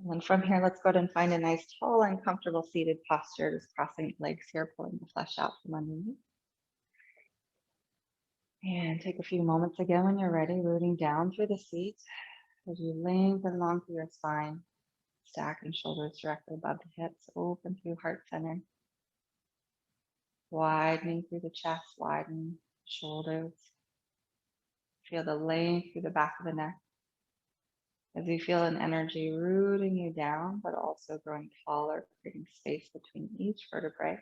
And then from here, let's go ahead and find a nice tall and comfortable seated posture, just crossing legs here, pulling the flesh out from underneath. And take a few moments again when you're ready, rooting down through the seat as you lengthen long through your spine, stacking shoulders directly above the hips, open through heart center, widening through the chest, widening shoulders. Feel the length through the back of the neck as you feel an energy rooting you down, but also growing taller, creating space between each vertebrae.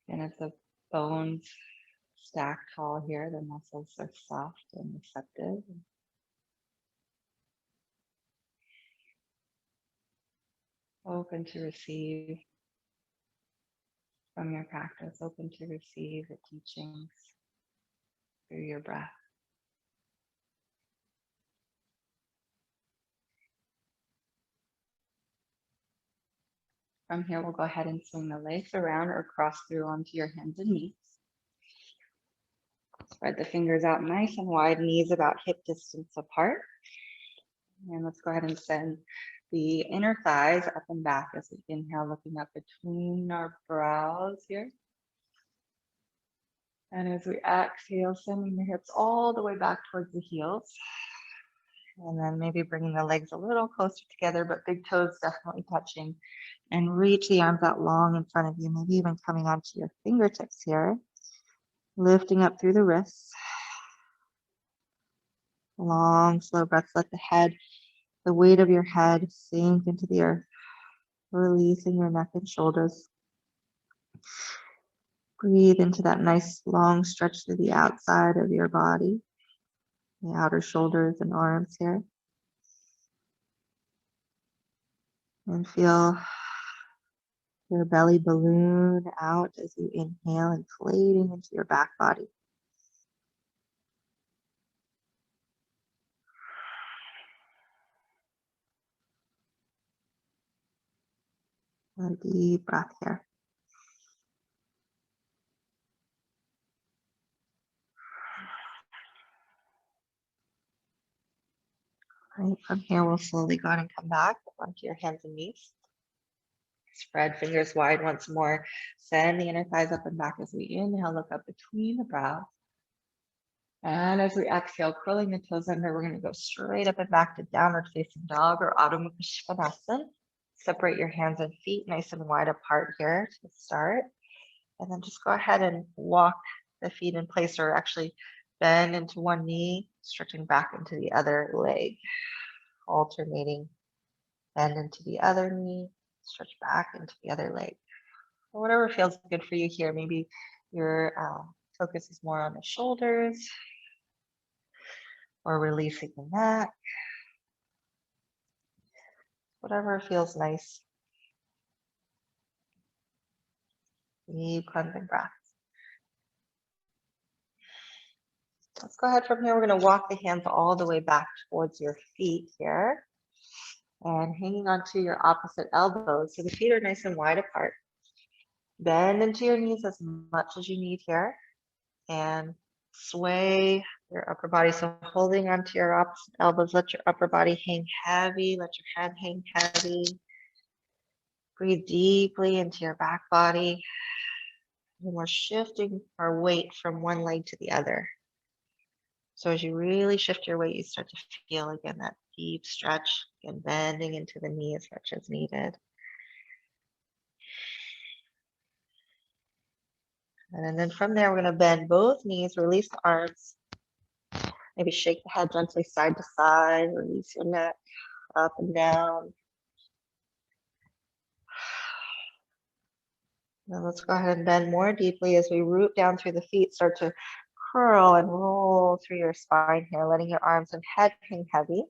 And as the bones stack tall here, the muscles are soft and receptive. Open to receive from your practice, open to receive the teachings through your breath. From here, we'll go ahead and swing the legs around or cross through onto your hands and knees. Spread the fingers out nice and wide, knees about hip distance apart. And let's go ahead and send the inner thighs up and back as we inhale, looking up between our brows here. And as we exhale, sending the hips all the way back towards the heels. And then maybe bringing the legs a little closer together, but big toes definitely touching. And reach the arms out long in front of you, maybe even coming onto your fingertips here. Lifting up through the wrists. Long, slow breaths. Let the head, the weight of your head sink into the earth. Releasing your neck and shoulders. Breathe into that nice long stretch through the outside of your body. The outer shoulders and arms here. And feel your belly balloon out as you inhale, inflating into your back body. A deep breath here. Right, from here, we'll slowly go ahead and come back onto your hands and knees. Spread fingers wide once more. Send the inner thighs up and back as we inhale, look up between the brows. And as we exhale, curling the toes under, we're going to go straight up and back to downward facing dog or Adho Mukha Svanasana. Separate your hands and feet nice and wide apart here to start. And then just go ahead and walk the feet in place, or actually bend into one knee, stretching back into the other leg. Alternating, bend into the other knee, stretch back into the other leg. Or whatever feels good for you here. Maybe your focus is more on the shoulders or releasing the neck. Whatever feels nice. Deep cleansing breath. Let's go ahead from here. We're going to walk the hands all the way back towards your feet here. And hanging onto your opposite elbows. So the feet are nice and wide apart. Bend into your knees as much as you need here. And sway your upper body. So holding onto your opposite elbows, let your upper body hang heavy. Let your head hang heavy. Breathe deeply into your back body. And we're shifting our weight from one leg to the other. So as you really shift your weight, you start to feel again that deep stretch and bending into the knee as much as needed. And then from there, we're going to bend both knees, release the arms. Maybe shake the head gently side to side, release your neck up and down. Now let's go ahead and bend more deeply as we root down through the feet, start to curl and roll through your spine here, letting your arms and head hang heavy.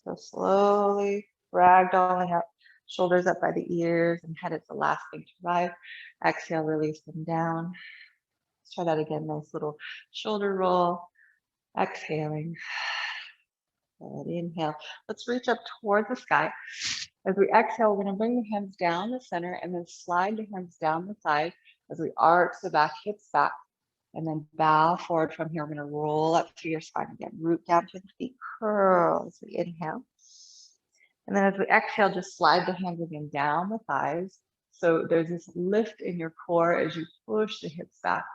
So slowly ragdolling up, shoulders up by the ears and head is the last thing to rise. Exhale, release them down. Let's try that again, nice little shoulder roll. Exhaling. And inhale. Let's reach up toward the sky. As we exhale, we're going to bring the hands down the center and then slide the hands down the side as we arch the back, hips back. And then bow forward from here. We're going to roll up through your spine again. Root down to the feet, curl as we inhale. And then as we exhale, just slide the hands again down the thighs. So there's this lift in your core as you push the hips back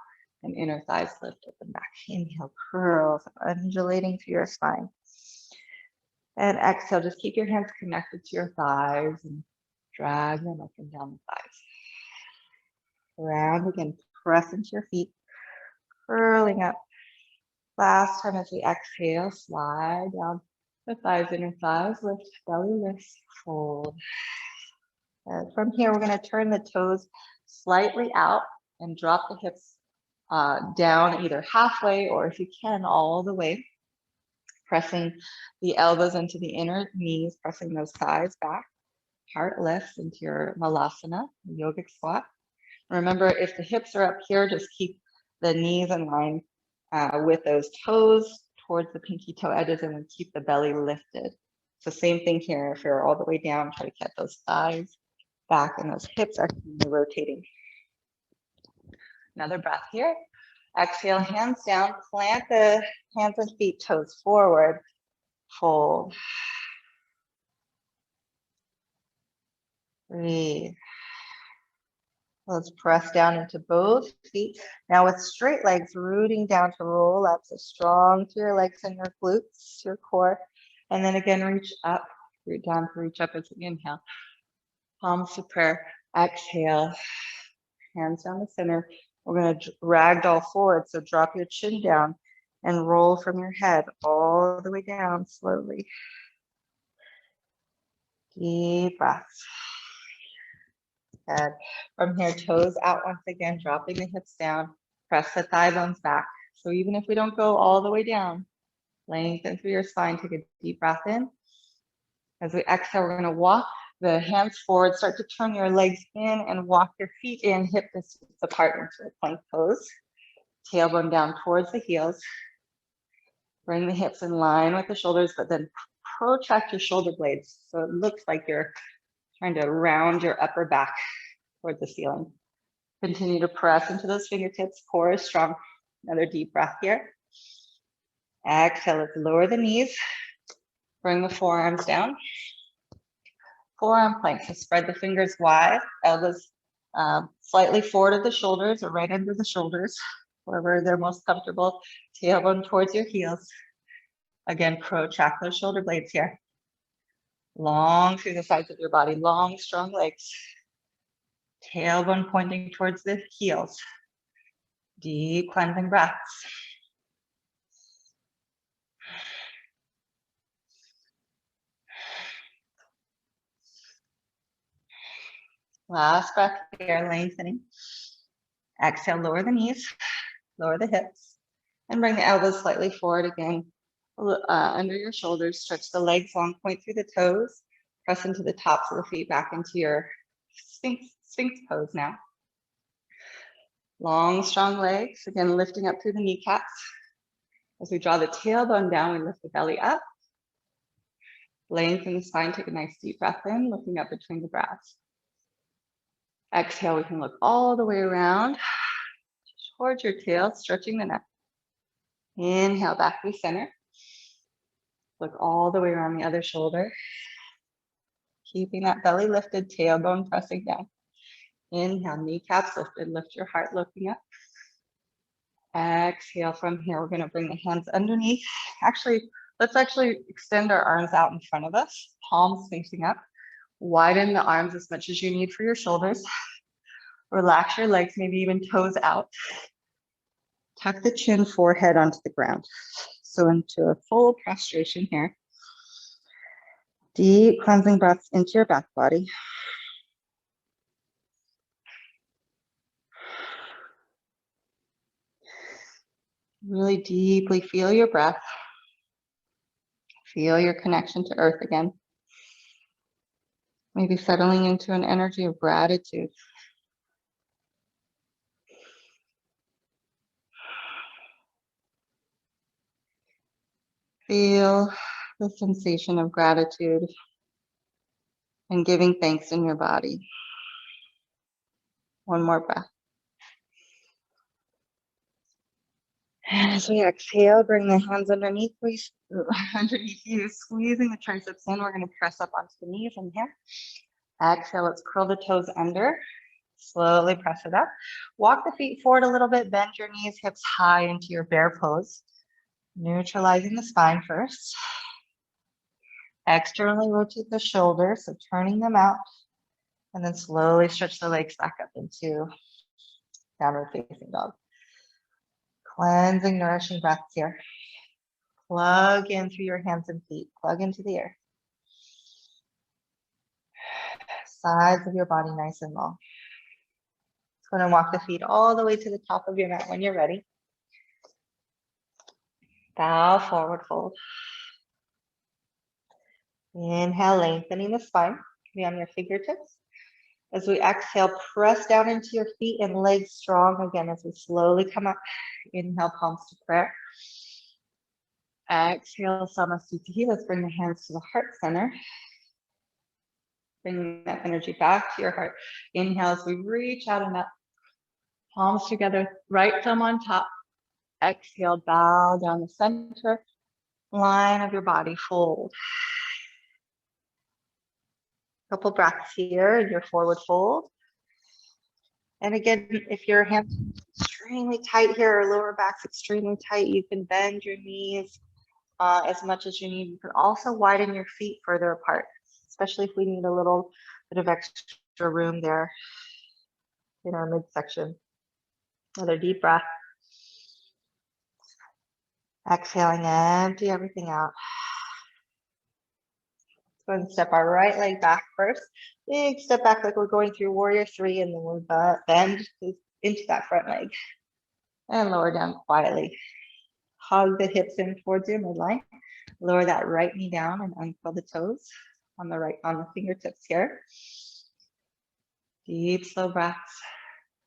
and inner thighs lift up and back. Inhale, curls, undulating through your spine. And exhale, just keep your hands connected to your thighs and drag them up and down the thighs. Round again, press into your feet, curling up. Last time as we exhale, slide down the thighs, inner thighs, lift, belly lifts, fold. And from here, we're going to turn the toes slightly out and drop the hips down either halfway or if you can, all the way. Pressing the elbows into the inner knees, pressing those thighs back. Heart lifts into your malasana, yogic squat. Remember, if the hips are up here, just keep the knees in line with those toes towards the pinky toe edges and then keep the belly lifted. So same thing here. If you're all the way down, try to get those thighs back and those hips are rotating. Another breath here. Exhale, hands down, plant the hands and feet, toes forward, fold. Breathe. Let's press down into both feet. Now with straight legs, rooting down to roll up. So strong through your legs and your glutes, your core. And then again, reach up, root down to reach up as we inhale. Palms to prayer. Exhale, hands down the center. We're going to ragdoll forward. So drop your chin down and roll from your head all the way down slowly. Deep breaths. Head. From here, toes out once again, dropping the hips down, press the thigh bones back. So even if we don't go all the way down, lengthen through your spine, take a deep breath in. As we exhale, we're going to walk the hands forward, start to turn your legs in and walk your feet in, hip distance apart into a plank pose. Tailbone down towards the heels. Bring the hips in line with the shoulders, but then protract your shoulder blades. So it looks like you're trying to round your upper back towards the ceiling. Continue to press into those fingertips. Core is strong. Another deep breath here. Exhale, let's lower the knees. Bring the forearms down. Forearm plank, so spread the fingers wide, elbows slightly forward of the shoulders or right under the shoulders, wherever they're most comfortable. Tailbone towards your heels. Again, protract those shoulder blades here. Long through the sides of your body, long, strong legs. Tailbone pointing towards the heels. Deep cleansing breaths. Last breath here, lengthening. Exhale, lower the knees, lower the hips, and bring the elbows slightly forward again, under your shoulders. Stretch the legs long, point through the toes. Press into the tops of the feet back into your Sphinx pose now. Long, strong legs. Again, lifting up through the kneecaps. As we draw the tailbone down, we lift the belly up. Lengthen the spine, take a nice deep breath in, looking up between the brows. Exhale, we can look all the way around towards your tail, stretching the neck. Inhale, back to center. Look all the way around the other shoulder. Keeping that belly lifted, tailbone pressing down. Inhale, kneecaps lifted, lift your heart looking up. Exhale, from here, we're gonna bring the hands underneath. Let's extend our arms out in front of us, palms facing up. Widen the arms as much as you need for your shoulders. Relax your legs, maybe even toes out. Tuck the chin, forehead onto the ground. So into a full prostration here. Deep cleansing breaths into your back body. Really deeply feel your breath. Feel your connection to earth again. Maybe settling into an energy of gratitude. Feel the sensation of gratitude and giving thanks in your body. One more breath. And as we exhale, bring the hands underneath, underneath you, squeezing the triceps in. We're going to press up onto the knees in here. Exhale, let's curl the toes under. Slowly press it up. Walk the feet forward a little bit. Bend your knees, hips high into your bear pose. Neutralizing the spine first. Externally rotate the shoulders, so turning them out. And then slowly stretch the legs back up into downward facing dog. Cleansing, nourishing breaths here. Plug in through your hands and feet. Plug into the air. Sides of your body nice and long. Go ahead and walk the feet all the way to the top of your mat when you're ready. Bow forward fold. Inhale, lengthening the spine. Be on your fingertips. As we exhale, press down into your feet and legs strong again as we slowly come up. Inhale, palms to prayer. Exhale, Samasthiti. Let's bring the hands to the heart center. Bring that energy back to your heart. Inhale as we reach out and up. Palms together, right thumb on top. Exhale, bow down the center line of your body, fold. Couple breaths here in your forward fold. And again, if your hands are extremely tight here or lower back's extremely tight, you can bend your knees as much as you need. You can also widen your feet further apart, especially if we need a little bit of extra room there in our midsection. Another deep breath. Exhaling, empty everything out. Let's go and step our right leg back first. Big step back like we're going through warrior three, and then we'll bend into that front leg. And lower down quietly. Hug the hips in towards your midline. Lower that right knee down and uncurl the toes on the fingertips here. Deep, slow breaths.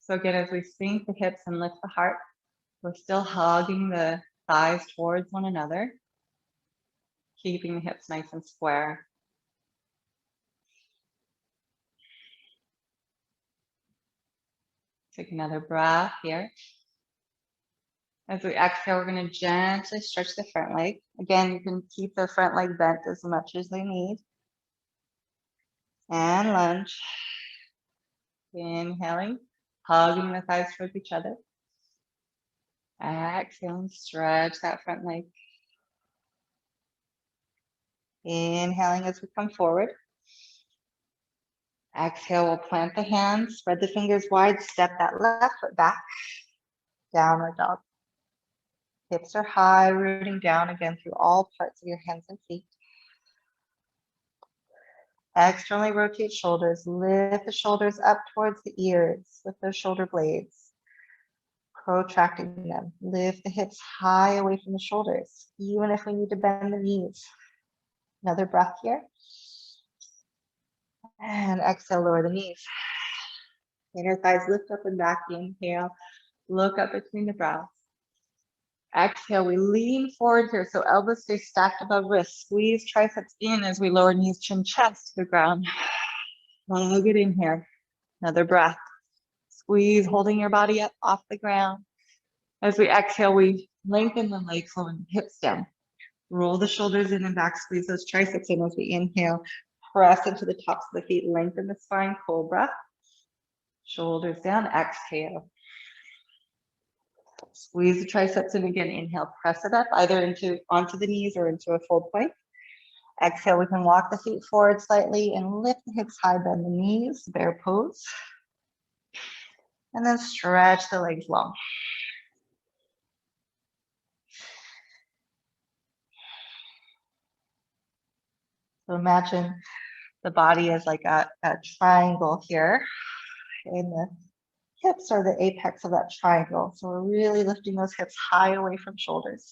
So again, as we sink the hips and lift the heart, we're still hugging the thighs towards one another, keeping the hips nice and square. Take another breath here. As we exhale, we're going to gently stretch the front leg. Again, you can keep the front leg bent as much as they need. And lunge. Inhaling, hugging the thighs towards each other. Exhaling, stretch that front leg. Inhaling as we come forward. Exhale, we'll plant the hands, spread the fingers wide, step that left foot back. Downward dog. Hips are high, rooting down again through all parts of your hands and feet. Externally rotate shoulders, lift the shoulders up towards the ears with those shoulder blades. Protracting them. Lift the hips high away from the shoulders, even if we need to bend the knees. Another breath here. And exhale, lower the knees. Inner thighs lift up and back. Inhale, look up between the brows. Exhale, we lean forward here, so elbows stay stacked above wrists. Squeeze triceps in as we lower knees, chin, chest to the ground. Hug it in here. Another breath. Squeeze, holding your body up off the ground. As we exhale, we lengthen the legs, lowering the hips down. Roll the shoulders in and back, squeeze those triceps in as we inhale. Press into the tops of the feet, lengthen the spine, cold breath. Shoulders down, exhale. Squeeze the triceps in again, inhale, press it up either onto the knees or into a full plank. Exhale, we can walk the feet forward slightly and lift the hips high, bend the knees, bear pose. And then stretch the legs long. So imagine the body is like a triangle here, and the hips are the apex of that triangle. So we're really lifting those hips high away from shoulders.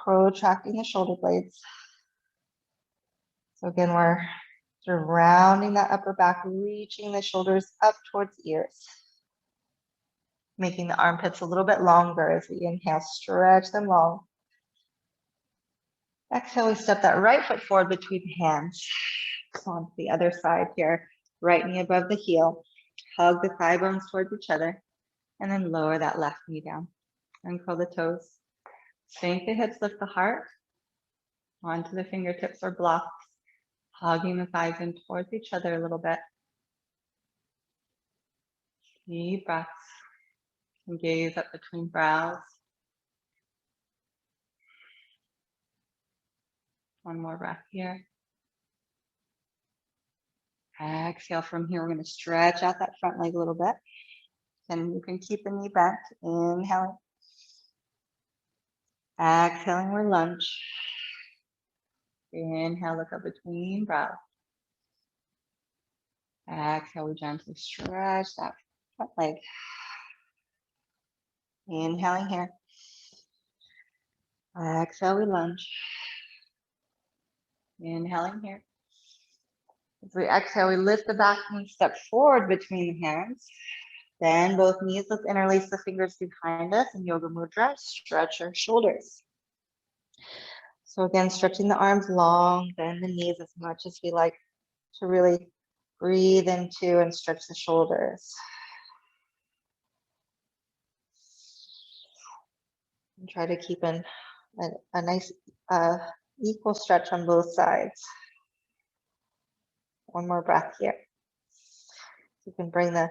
Protracting the shoulder blades. So again, we're sort of rounding that upper back, reaching the shoulders up towards the ears. Making the armpits a little bit longer as we inhale, stretch them long. Exhale, we step that right foot forward between the hands. So on to the other side here, right knee above the heel. Hug the thigh bones towards each other, and then lower that left knee down. Uncurl the toes. Sink the hips, lift the heart. Onto the fingertips or blocks. Hugging the thighs in towards each other a little bit. Deep breaths. And gaze up between brows. One more breath here. Exhale from here. We're going to stretch out that front leg a little bit. And you can keep the knee bent. Inhaling. Exhaling, we lunge. Inhale, look up between brows. Exhale, we gently stretch that front leg. Inhaling here. Exhale, we lunge. Inhaling here. As we exhale, we lift the back knee, step forward between the hands. Bend both knees, let's interlace the fingers behind us in Yoga Mudra. Stretch our shoulders. So again, stretching the arms long, bend the knees as much as we like to really breathe into and stretch the shoulders. And try to keep in a nice equal stretch on both sides. One more breath here. You can bring the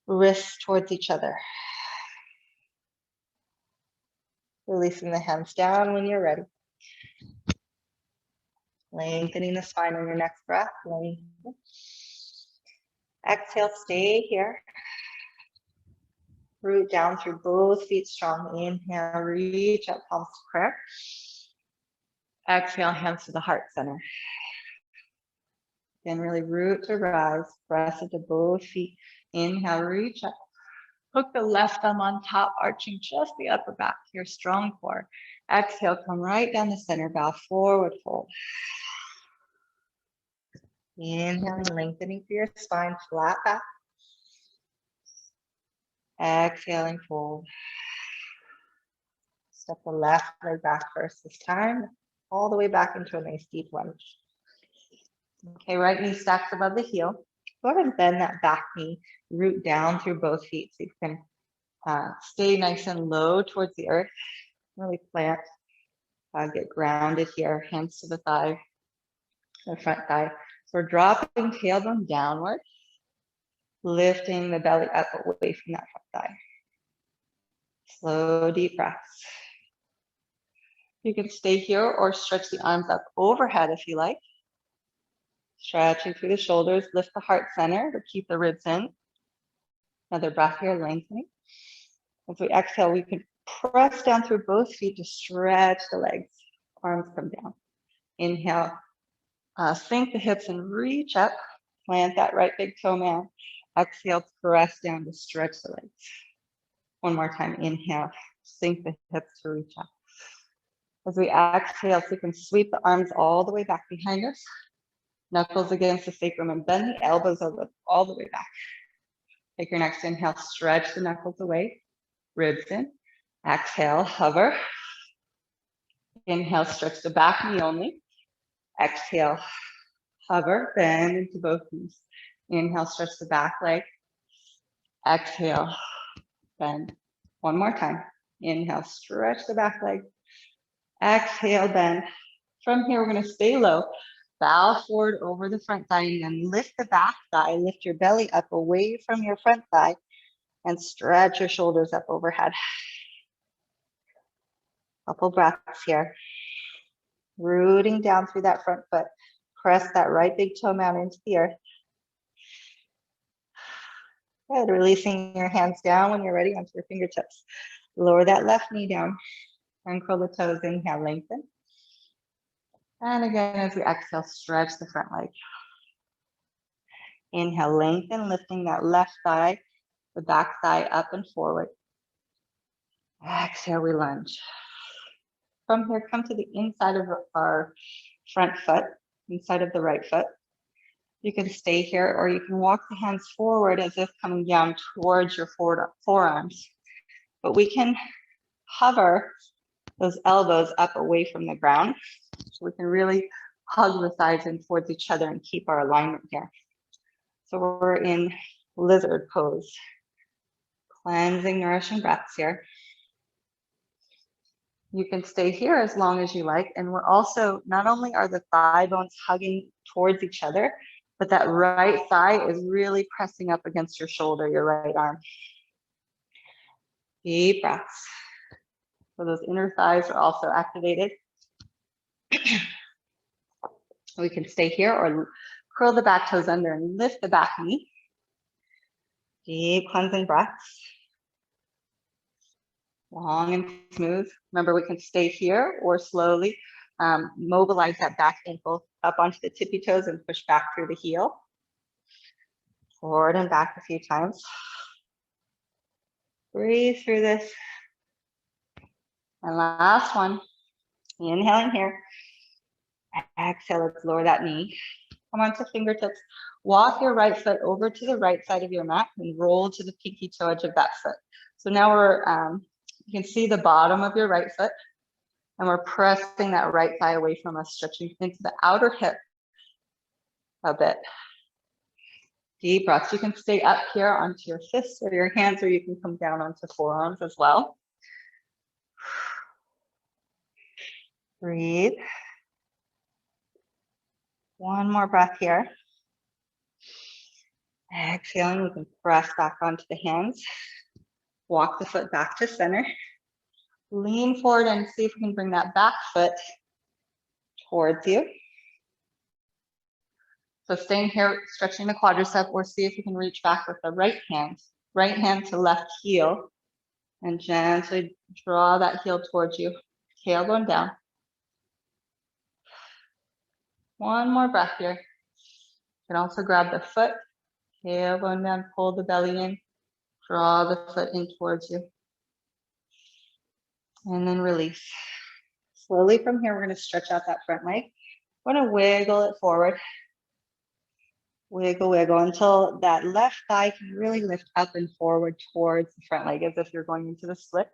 wrists towards each other. Releasing the hands down when you're ready. Lengthening the spine on your next breath. Lengthen. Exhale, stay here. Root down through both feet strong. Inhale, reach up, palms to prayer. Exhale, hands to the heart center. Then really root to rise. Press into both feet. Inhale, reach up. Hook the left thumb on top, arching just the upper back here, strong core. Exhale, come right down the center, bow forward, fold. Inhaling, lengthening through your spine, flat back. Exhaling, fold. Step the left leg back first this time, all the way back into a nice deep lunge. Okay, right knee stacks above the heel. Go ahead and bend that back knee, root down through both feet so you can stay nice and low towards the earth. Really plant, get grounded here, hands to the thigh, the front thigh. So we're dropping tailbone downward, lifting the belly up away from that front thigh. Slow, deep breaths. You can stay here or stretch the arms up overhead if you like. Stretching through the shoulders, lift the heart center, but keep the ribs in. Another breath here, lengthening. As we exhale, we can press down through both feet to stretch the legs. Arms come down. Inhale, sink the hips and reach up. Plant that right big toe man. Exhale, press down to stretch the legs. One more time, inhale, sink the hips to reach up. As we exhale, so you can sweep the arms all the way back behind us. Knuckles against the sacrum and bend the elbows over all the way back. Take your next inhale, stretch the knuckles away, ribs in. Exhale, hover. Inhale, stretch the back knee only. Exhale, hover, bend into both knees. Inhale, stretch the back leg. Exhale, bend. One more time. Inhale, stretch the back leg. Exhale, bend. From here, we're going to stay low. Bow forward over the front thigh and then lift the back thigh. Lift your belly up away from your front thigh and stretch your shoulders up overhead. Couple breaths here. Rooting down through that front foot. Press that right big toe mound into the earth. Good. Releasing your hands down when you're ready onto your fingertips. Lower that left knee down. Uncurl the toes. Inhale, lengthen. And again, as we exhale, stretch the front leg. Inhale, lengthen, lifting that left thigh, the back thigh up and forward. Exhale, we lunge. From here, come to the inside of our front foot, inside of the right foot. You can stay here or you can walk the hands forward as if coming down towards your forearms. But we can hover those elbows up away from the ground. So we can really hug the thighs in towards each other and keep our alignment here. So we're in lizard pose. Cleansing, nourishing breaths here. You can stay here as long as you like. And we're also, not only are the thigh bones hugging towards each other, but that right thigh is really pressing up against your shoulder, your right arm. Deep breaths. So those inner thighs are also activated. We can stay here or curl the back toes under and lift the back knee. Deep cleansing breaths. Long and smooth. Remember, we can stay here or slowly mobilize that back ankle up onto the tippy toes and push back through the heel. Forward and back a few times. Breathe through this. And last one. Inhaling here. Exhale, let's lower that knee. Come onto fingertips. Walk your right foot over to the right side of your mat and roll to the pinky toe edge of that foot. So now we're, you can see the bottom of your right foot, and we're pressing that right thigh away from us, stretching into the outer hip a bit. Deep breaths. You can stay up here onto your fists or your hands, or you can come down onto forearms as well. Breathe. One more breath here. Exhaling, we can press back onto the hands. Walk the foot back to center. Lean forward and see if we can bring that back foot towards you. So staying here, stretching the quadricep, or see if you can reach back with the right hand to left heel, and gently draw that heel towards you, tailbone down. One more breath here. You can also grab the foot, tailbone down, pull the belly in, draw the foot in towards you, and then release. Slowly from here, we're going to stretch out that front leg. We're going to wiggle it forward. Wiggle, wiggle until that left thigh can really lift up and forward towards the front leg as if you're going into the splits.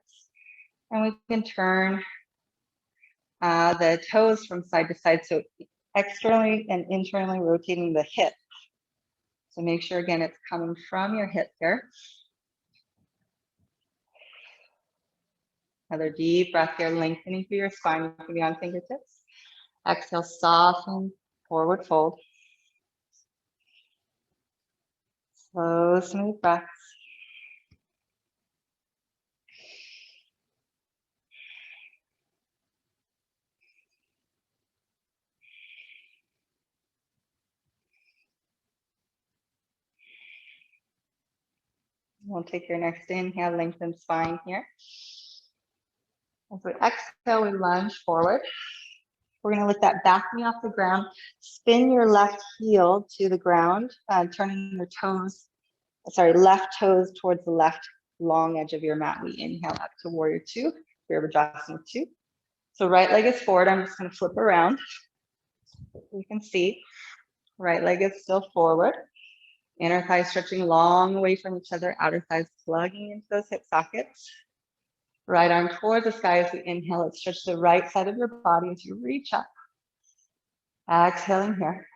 And we can turn the toes from side to side, so externally and internally rotating the hip. So make sure, again, it's coming from your hip here. Another deep breath here, lengthening through your spine. You can be on fingertips. Exhale, soften, forward fold. Slow, smooth breaths. We'll take your next inhale, lengthen spine here. As we exhale, we lunge forward. We're going to lift that back knee off the ground. Spin your left heel to the ground, turning your left toes towards the left long edge of your mat. We inhale up to warrior two, Virabhadrasana 2. So right leg is forward. I'm just going to flip around. You can see right leg is still forward. Inner thighs stretching long away from each other, outer thighs plugging into those hip sockets. Right arm towards the sky as we inhale. Let's stretch the right side of your body as you reach up. Exhaling here.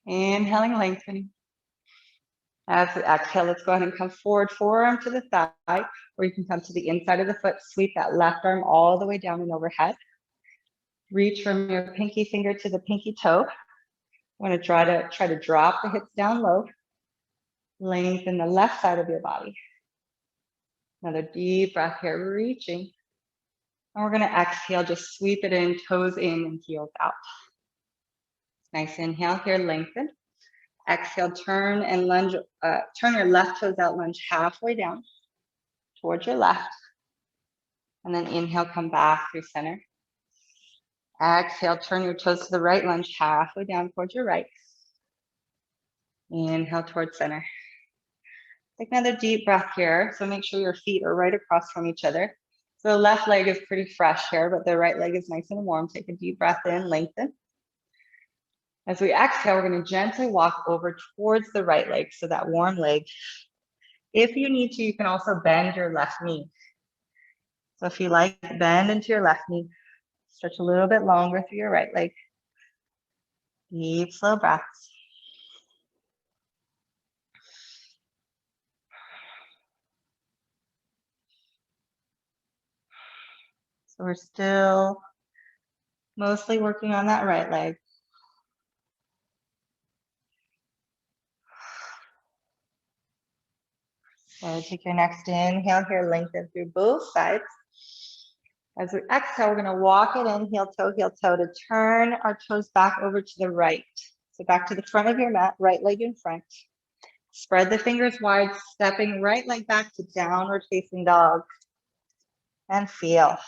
Inhaling, lengthening. As we exhale, let's go ahead and come forward, forearm to the thigh, or you can come to the inside of the foot, sweep that left arm all the way down and overhead. Reach from your pinky finger to the pinky toe. I'm going to try to drop the hips down low. Lengthen the left side of your body. Another deep breath here, reaching. And we're going to exhale, just sweep it in, toes in and heels out. Nice inhale here, lengthen. Exhale, turn and lunge, turn your left toes out, lunge halfway down towards your left. And then inhale, come back through center. Exhale, turn your toes to the right, lunge halfway down towards your right. Inhale towards center. Take another deep breath here. So make sure your feet are right across from each other. So the left leg is pretty fresh here, but the right leg is nice and warm. Take a deep breath in, lengthen. As we exhale, we're going to gently walk over towards the right leg, so that warm leg. If you need to, you can also bend your left knee. So if you like, bend into your left knee. Stretch a little bit longer through your right leg. Deep, slow breaths. So we're still mostly working on that right leg. So take your next inhale here, lengthen through both sides. As we exhale, we're gonna walk it in, heel toe to turn our toes back over to the right. So back to the front of your mat, right leg in front. Spread the fingers wide, stepping right leg back to downward facing dog. And feel.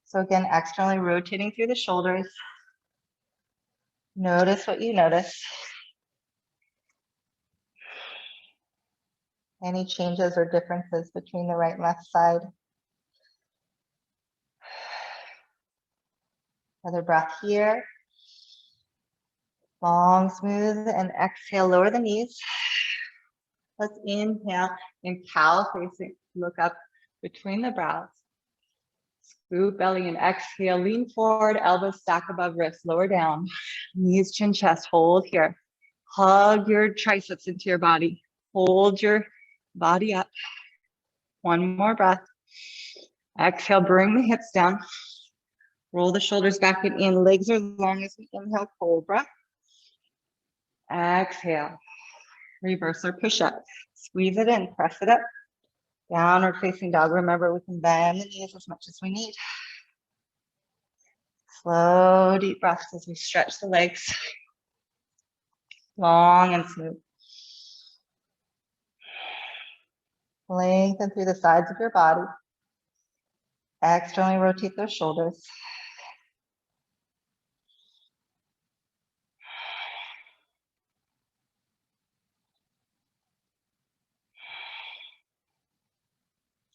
So again, externally rotating through the shoulders. Notice what you notice. Any changes or differences between the right and left side. Another breath here. Long, smooth, and exhale, lower the knees. Let's inhale and cow facing, look up between the brows. Scoop belly and exhale, lean forward, elbows stack above wrists, lower down. Knees, chin, chest, hold here. Hug your triceps into your body. Hold your body up. One more breath. Exhale, bring the hips down. Roll the shoulders back and in. Legs are long as we inhale, cobra. Exhale. Reverse or push up. Squeeze it in, press it up. Downward facing dog. Remember, we can bend the knees as much as we need. Slow, deep breaths as we stretch the legs. Long and smooth. Lengthen through the sides of your body. Externally rotate those shoulders.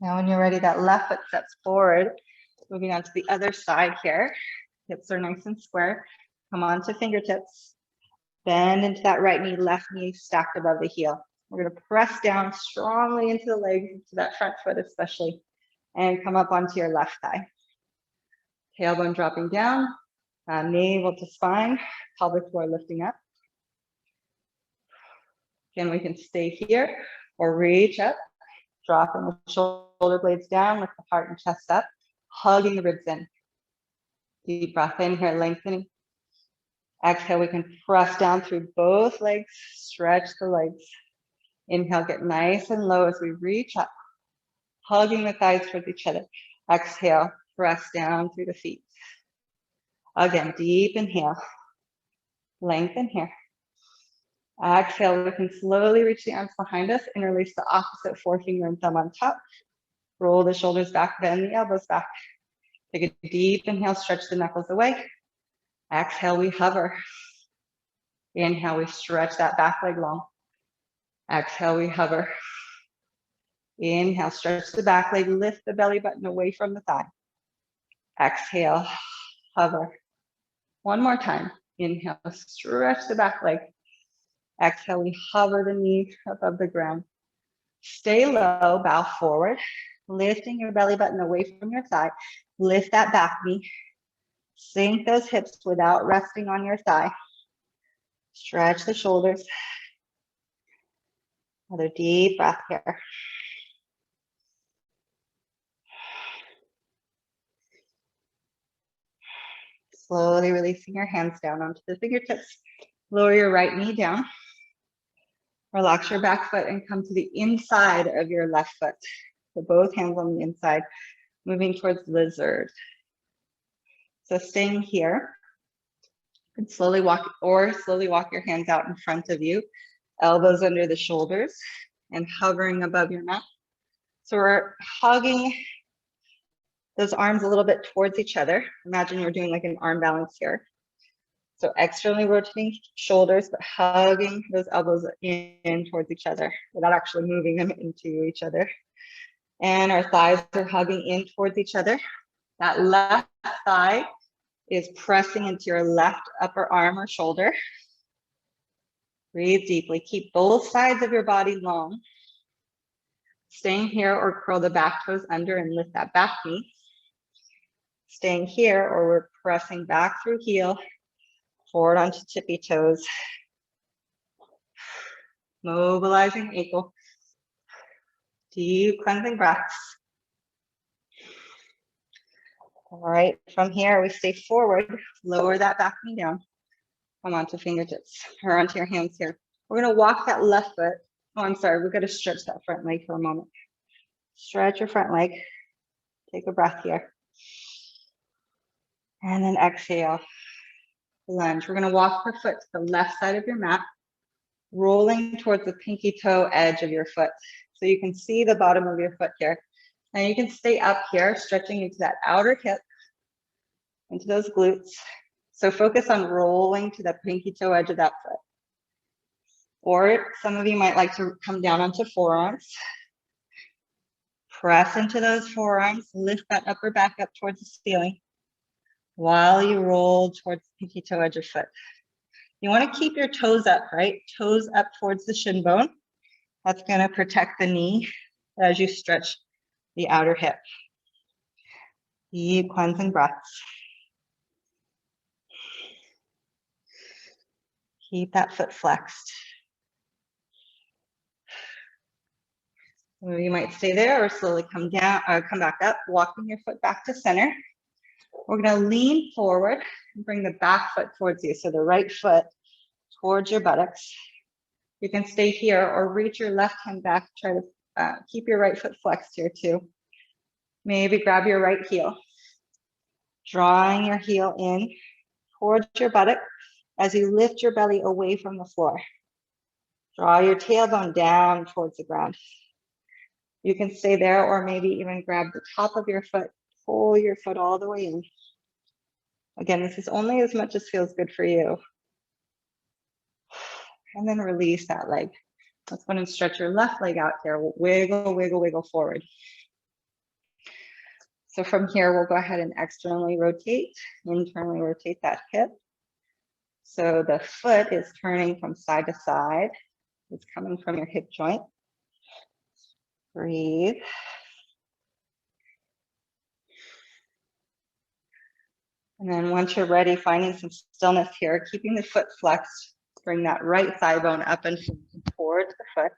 Now when you're ready, that left foot steps forward. Moving on to the other side here. Hips are nice and square. Come on to fingertips. Bend into that right knee, left knee stacked above the heel. We're gonna press down strongly into the legs, into that front foot especially, and come up onto your left thigh. Tailbone dropping down, navel to spine, pelvic floor lifting up. Again, we can stay here or reach up, dropping the shoulder blades down, lift the heart and chest up, hugging the ribs in. Deep breath in here, lengthening. Exhale, we can press down through both legs, stretch the legs. Inhale, get nice and low as we reach up, hugging the thighs towards each other. Exhale, press down through the feet. Again, deep inhale, lengthen here. Exhale, we can slowly reach the arms behind us and release the opposite forefinger and thumb on top. Roll the shoulders back, bend the elbows back. Take a deep inhale, stretch the knuckles away. Exhale, we hover. Inhale, we stretch that back leg long. Exhale, we hover. Inhale, stretch the back leg, lift the belly button away from the thigh. Exhale, hover. One more time. Inhale, stretch the back leg. Exhale, we hover the knee above the ground. Stay low, bow forward, lifting your belly button away from your thigh. Lift that back knee. Sink those hips without resting on your thigh. Stretch the shoulders. Another deep breath here. Slowly releasing your hands down onto the fingertips. Lower your right knee down. Relax your back foot and come to the inside of your left foot. So both hands on the inside, moving towards lizard. So staying here, you can slowly walk your hands out in front of you, elbows under the shoulders and hovering above your mat. So we're hugging those arms a little bit towards each other. Imagine you're doing like an arm balance here. So externally rotating shoulders, but hugging those elbows in towards each other without actually moving them into each other. And our thighs are hugging in towards each other. That left thigh is pressing into your left upper arm or shoulder. Breathe deeply. Keep both sides of your body long. Staying here or curl the back toes under and lift that back knee. Staying here or we're pressing back through heel, forward onto tippy toes. Mobilizing ankle. Deep cleansing breaths. All right, from here, we stay forward, lower that back knee down. Come onto fingertips or onto your hands here. We're gonna walk that left foot. Oh, I'm sorry, we're gonna stretch that front leg for a moment. Stretch your front leg. Take a breath here. And then exhale, lunge. We're gonna walk the foot to the left side of your mat, rolling towards the pinky toe edge of your foot. So you can see the bottom of your foot here. And you can stay up here, stretching into that outer hip, into those glutes. So focus on rolling to the pinky toe edge of that foot. Or some of you might like to come down onto forearms. Press into those forearms, lift that upper back up towards the ceiling while you roll towards the pinky toe edge of foot. You want to keep your toes up, right? Toes up towards the shin bone. That's going to protect the knee as you stretch the outer hip. Deep cleansing breaths. Keep that foot flexed. You might stay there or slowly come down, come back up, walking your foot back to center. We're going to lean forward and bring the back foot towards you. So the right foot towards your buttocks. You can stay here or reach your left hand back. Try to keep your right foot flexed here too. Maybe grab your right heel. Drawing your heel in towards your buttock as you lift your belly away from the floor. Draw your tailbone down towards the ground. You can stay there or maybe even grab the top of your foot, pull your foot all the way in. Again, this is only as much as feels good for you. And then release that leg. Let's go and stretch your left leg out here. Wiggle, wiggle, wiggle forward. So from here, we'll go ahead and externally rotate, internally rotate that hip. So the foot is turning from side to side. It's coming from your hip joint. Breathe. And then once you're ready, finding some stillness here, keeping the foot flexed, bring that right thigh bone up and towards the foot.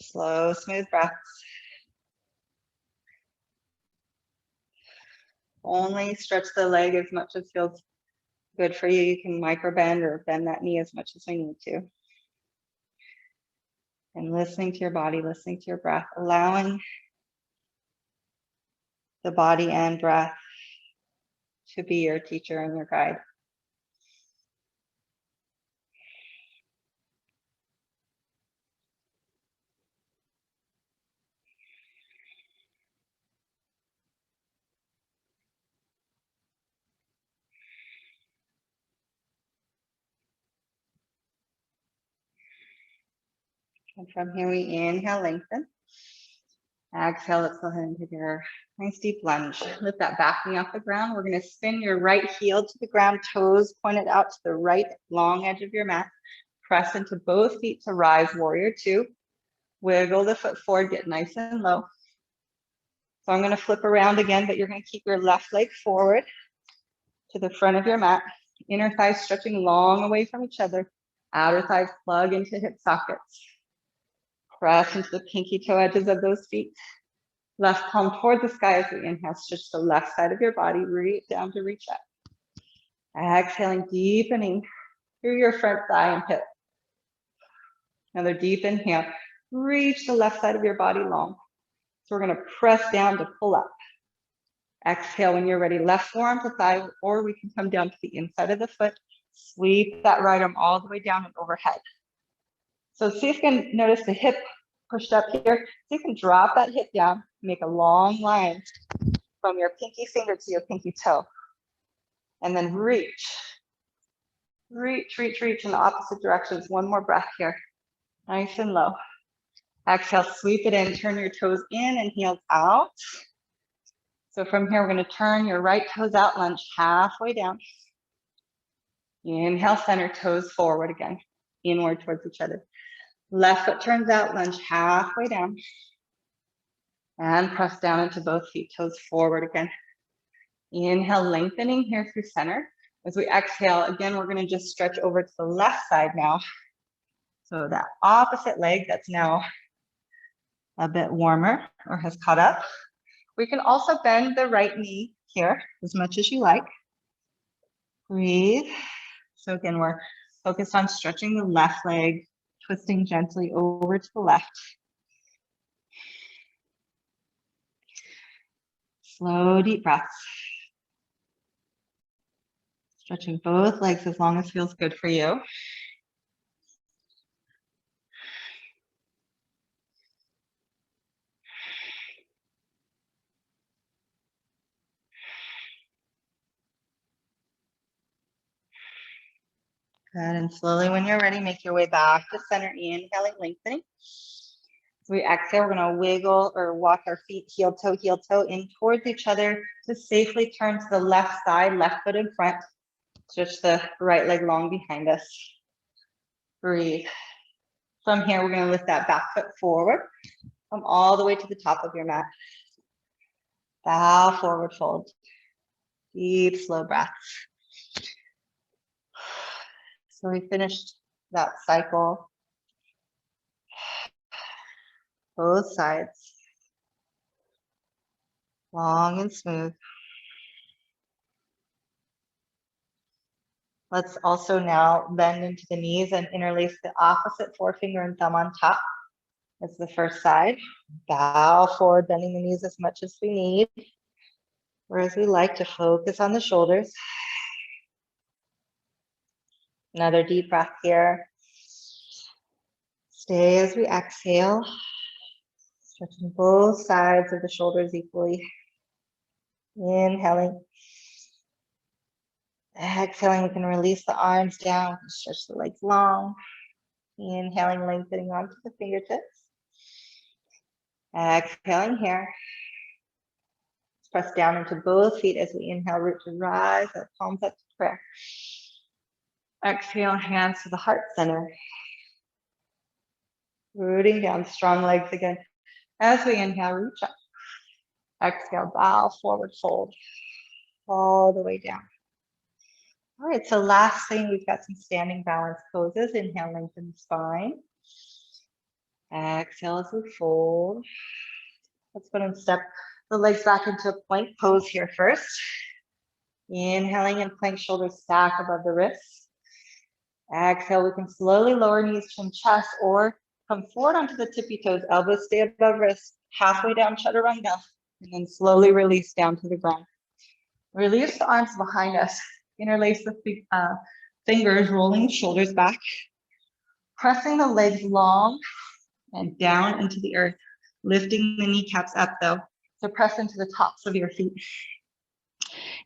Slow, smooth breaths. Only stretch the leg as much as feels good for you. You can micro bend or bend that knee as much as we need to. And listening to your body, listening to your breath, allowing the body and breath to be your teacher and your guide. And from here, we inhale, lengthen. Exhale, let's go ahead and take your nice deep lunge. Lift that back knee off the ground. We're going to spin your right heel to the ground, toes pointed out to the right long edge of your mat. Press into both feet to rise, warrior two. Wiggle the foot forward, get nice and low. So I'm going to flip around again, but you're going to keep your left leg forward to the front of your mat. Inner thighs stretching long away from each other. Outer thighs plug into hip sockets. Press into the pinky toe edges of those feet. Left palm toward the sky as we inhale. Stretch the left side of your body, reach down to reach up. Exhaling, deepening through your front thigh and hip. Another deep inhale. Reach the left side of your body long. So we're going to press down to pull up. Exhale when you're ready. Left forearm to thigh, or we can come down to the inside of the foot. Sweep that right arm all the way down and overhead. So see if you can notice the hip pushed up here. So you can drop that hip down, make a long line from your pinky finger to your pinky toe. And then reach. Reach, reach, reach in the opposite directions. One more breath here. Nice and low. Exhale, sweep it in, turn your toes in and heels out. So from here, we're going to turn your right toes out, lunge halfway down. Inhale, center, toes forward again, inward towards each other. Left foot turns out, lunge halfway down. And press down into both feet, toes forward again. Inhale, lengthening here through center. As we exhale, again, we're going to just stretch over to the left side now. So that opposite leg that's now a bit warmer or has caught up. We can also bend the right knee here as much as you like. Breathe. So again, we're focused on stretching the left leg, twisting gently over to the left. Slow, deep breaths. Stretching both legs as long as feels good for you. Good, and slowly when you're ready, make your way back to center, inhaling, lengthening. As we exhale, we're gonna wiggle or walk our feet heel toe in towards each other to safely turn to the left side, left foot in front. Stretch the right leg long behind us. Breathe. From here, we're gonna lift that back foot forward. Come all the way to the top of your mat. Bow, forward fold. Deep, slow breaths. So we finished that cycle. Both sides. Long and smooth. Let's also now bend into the knees and interlace the opposite forefinger and thumb on top. That's the first side. Bow forward, bending the knees as much as we need. Or as we like to focus on the shoulders. Another deep breath here. Stay as we exhale. Stretching both sides of the shoulders equally. Inhaling. Exhaling, we can release the arms down, stretch the legs long. Inhaling, lengthening onto the fingertips. Exhaling here. Let's press down into both feet as we inhale, root to rise, our palms up to prayer. Exhale, hands to the heart center. Rooting down, strong legs again. As we inhale, reach up. Exhale, bow, forward fold. All the way down. All right, so last thing, we've got some standing balance poses. Inhale, lengthen the spine. Exhale as we fold. Let's go and step the legs back into a plank pose here first. Inhaling and plank, shoulders stack above the wrists. Exhale, we can slowly lower knees, chin, chest, or come forward onto the tippy toes, elbows stay above wrists, halfway down chaturanga, and then slowly release down to the ground. Release the arms behind us. Interlace the fingers, rolling the shoulders back. Pressing the legs long and down into the earth. Lifting the kneecaps up though. So press into the tops of your feet.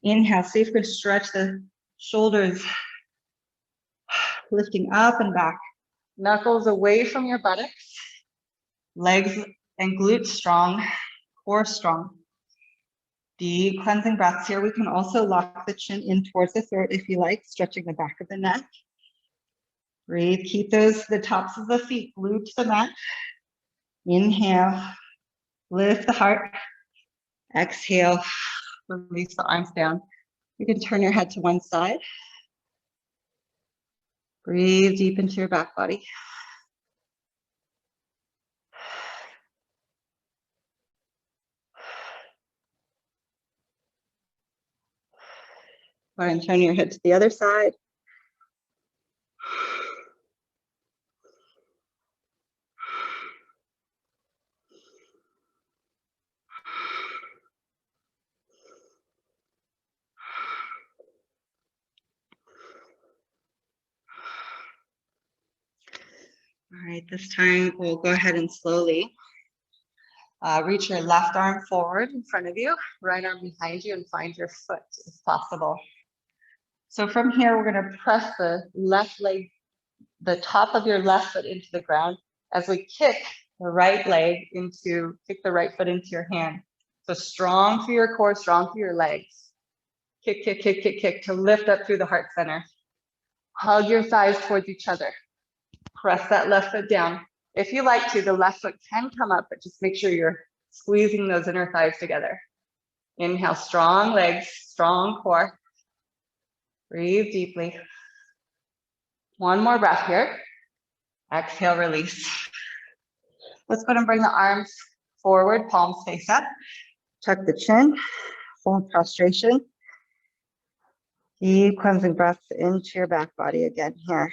Inhale, safely stretch the shoulders. Lifting up and back. Knuckles away from your buttocks. Legs and glutes strong. Core strong. Deep cleansing breaths here. We can also lock the chin in towards the throat if you like, stretching the back of the neck. Breathe, keep the tops of the feet glued to the mat. Inhale, lift the heart. Exhale, release the arms down. You can turn your head to one side. Breathe deep into your back body. Go ahead and turn your head to the other side. All right, this time we'll go ahead and slowly reach your left arm forward in front of you, right arm behind you, and find your foot if possible. So from here, we're going to press the left leg, the top of your left foot into the ground as we kick the right leg into, kick the right foot into your hand. So strong through your core, strong through your legs. Kick, kick, kick, kick, kick to lift up through the heart center. Hug your thighs towards each other. Press that left foot down. If you like to, the left foot can come up, but just make sure you're squeezing those inner thighs together. Inhale, strong legs, strong core. Breathe deeply. One more breath here. Exhale, release. Let's go ahead and bring the arms forward, palms face up. Tuck the chin, full prostration. Deep cleansing breaths into your back body again here.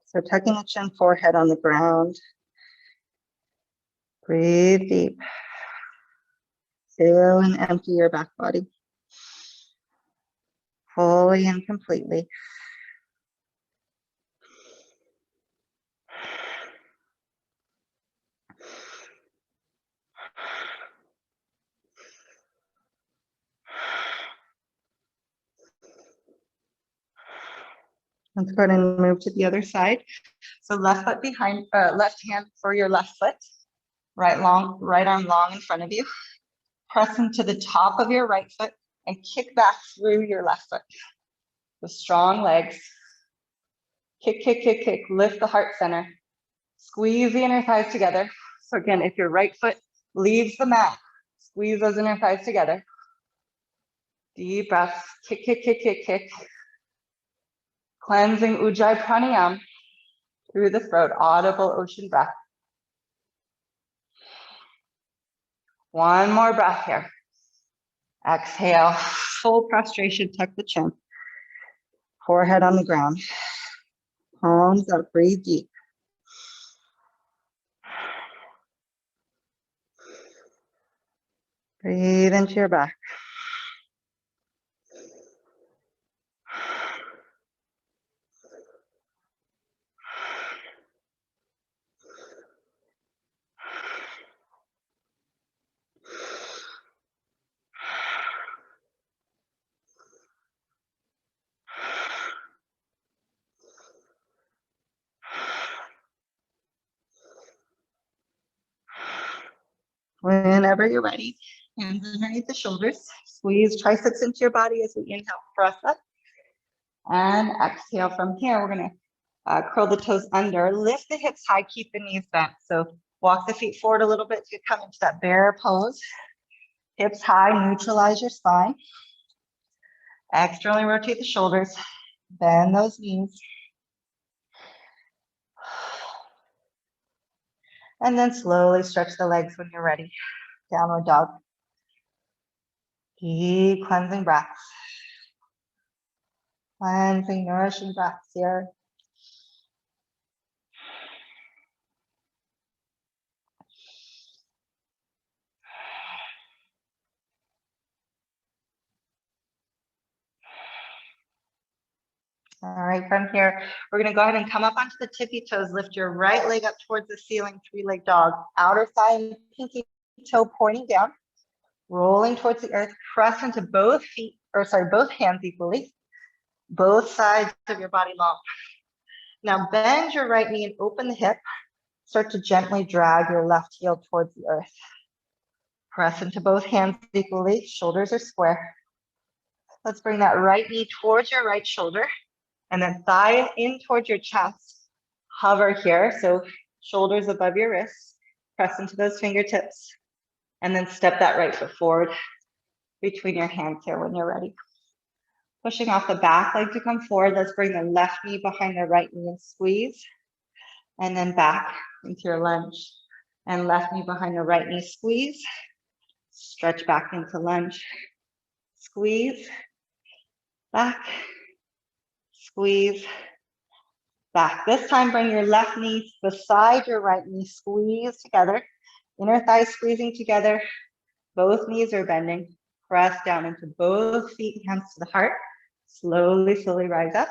So tucking the chin, forehead on the ground. Breathe deep. Fill and empty your back body fully and completely. Let's go ahead and move to the other side. So left foot behind, left hand for your left foot. Right arm long in front of you. Press into the top of your right foot and kick back through your left foot. With strong legs. Kick, kick, kick, kick. Lift the heart center. Squeeze the inner thighs together. So again, if your right foot leaves the mat, squeeze those inner thighs together. Deep breaths. Kick, kick, kick, kick, kick. Cleansing Ujjayi Pranayama through the throat. Audible ocean breath. One more breath here. Exhale. Full prostration. Tuck the chin. Forehead on the ground. Palms up. Breathe deep. Breathe into your back. Whenever you're ready, hands underneath the shoulders. Squeeze triceps into your body as we inhale, press up. And exhale from here. We're going to curl the toes under, lift the hips high, keep the knees bent. So walk the feet forward a little bit to come into that bear pose. Hips high, neutralize your spine. Externally rotate the shoulders, bend those knees. And then slowly stretch the legs when you're ready. Downward dog. Deep cleansing breaths. Cleansing, nourishing breaths here. All right, from here, we're going to go ahead and come up onto the tippy toes. Lift your right leg up towards the ceiling, three-leg dog. Outer thigh and pinky toe pointing down, rolling towards the earth. Press into both hands equally. Both sides of your body long. Now bend your right knee and open the hip. Start to gently drag your left heel towards the earth. Press into both hands equally. Shoulders are square. Let's bring that right knee towards your right shoulder. And then thigh in towards your chest. Hover here, so shoulders above your wrists. Press into those fingertips. And then step that right foot forward between your hands here when you're ready. Pushing off the back leg to come forward. Let's bring the left knee behind the right knee and squeeze. And then back into your lunge. And left knee behind the right knee, squeeze. Stretch back into lunge. Squeeze. Back. Squeeze. Back. This time, bring your left knee beside your right knee, squeeze together. Inner thighs squeezing together. Both knees are bending. Press down into both feet, hands to the heart. Slowly, slowly rise up.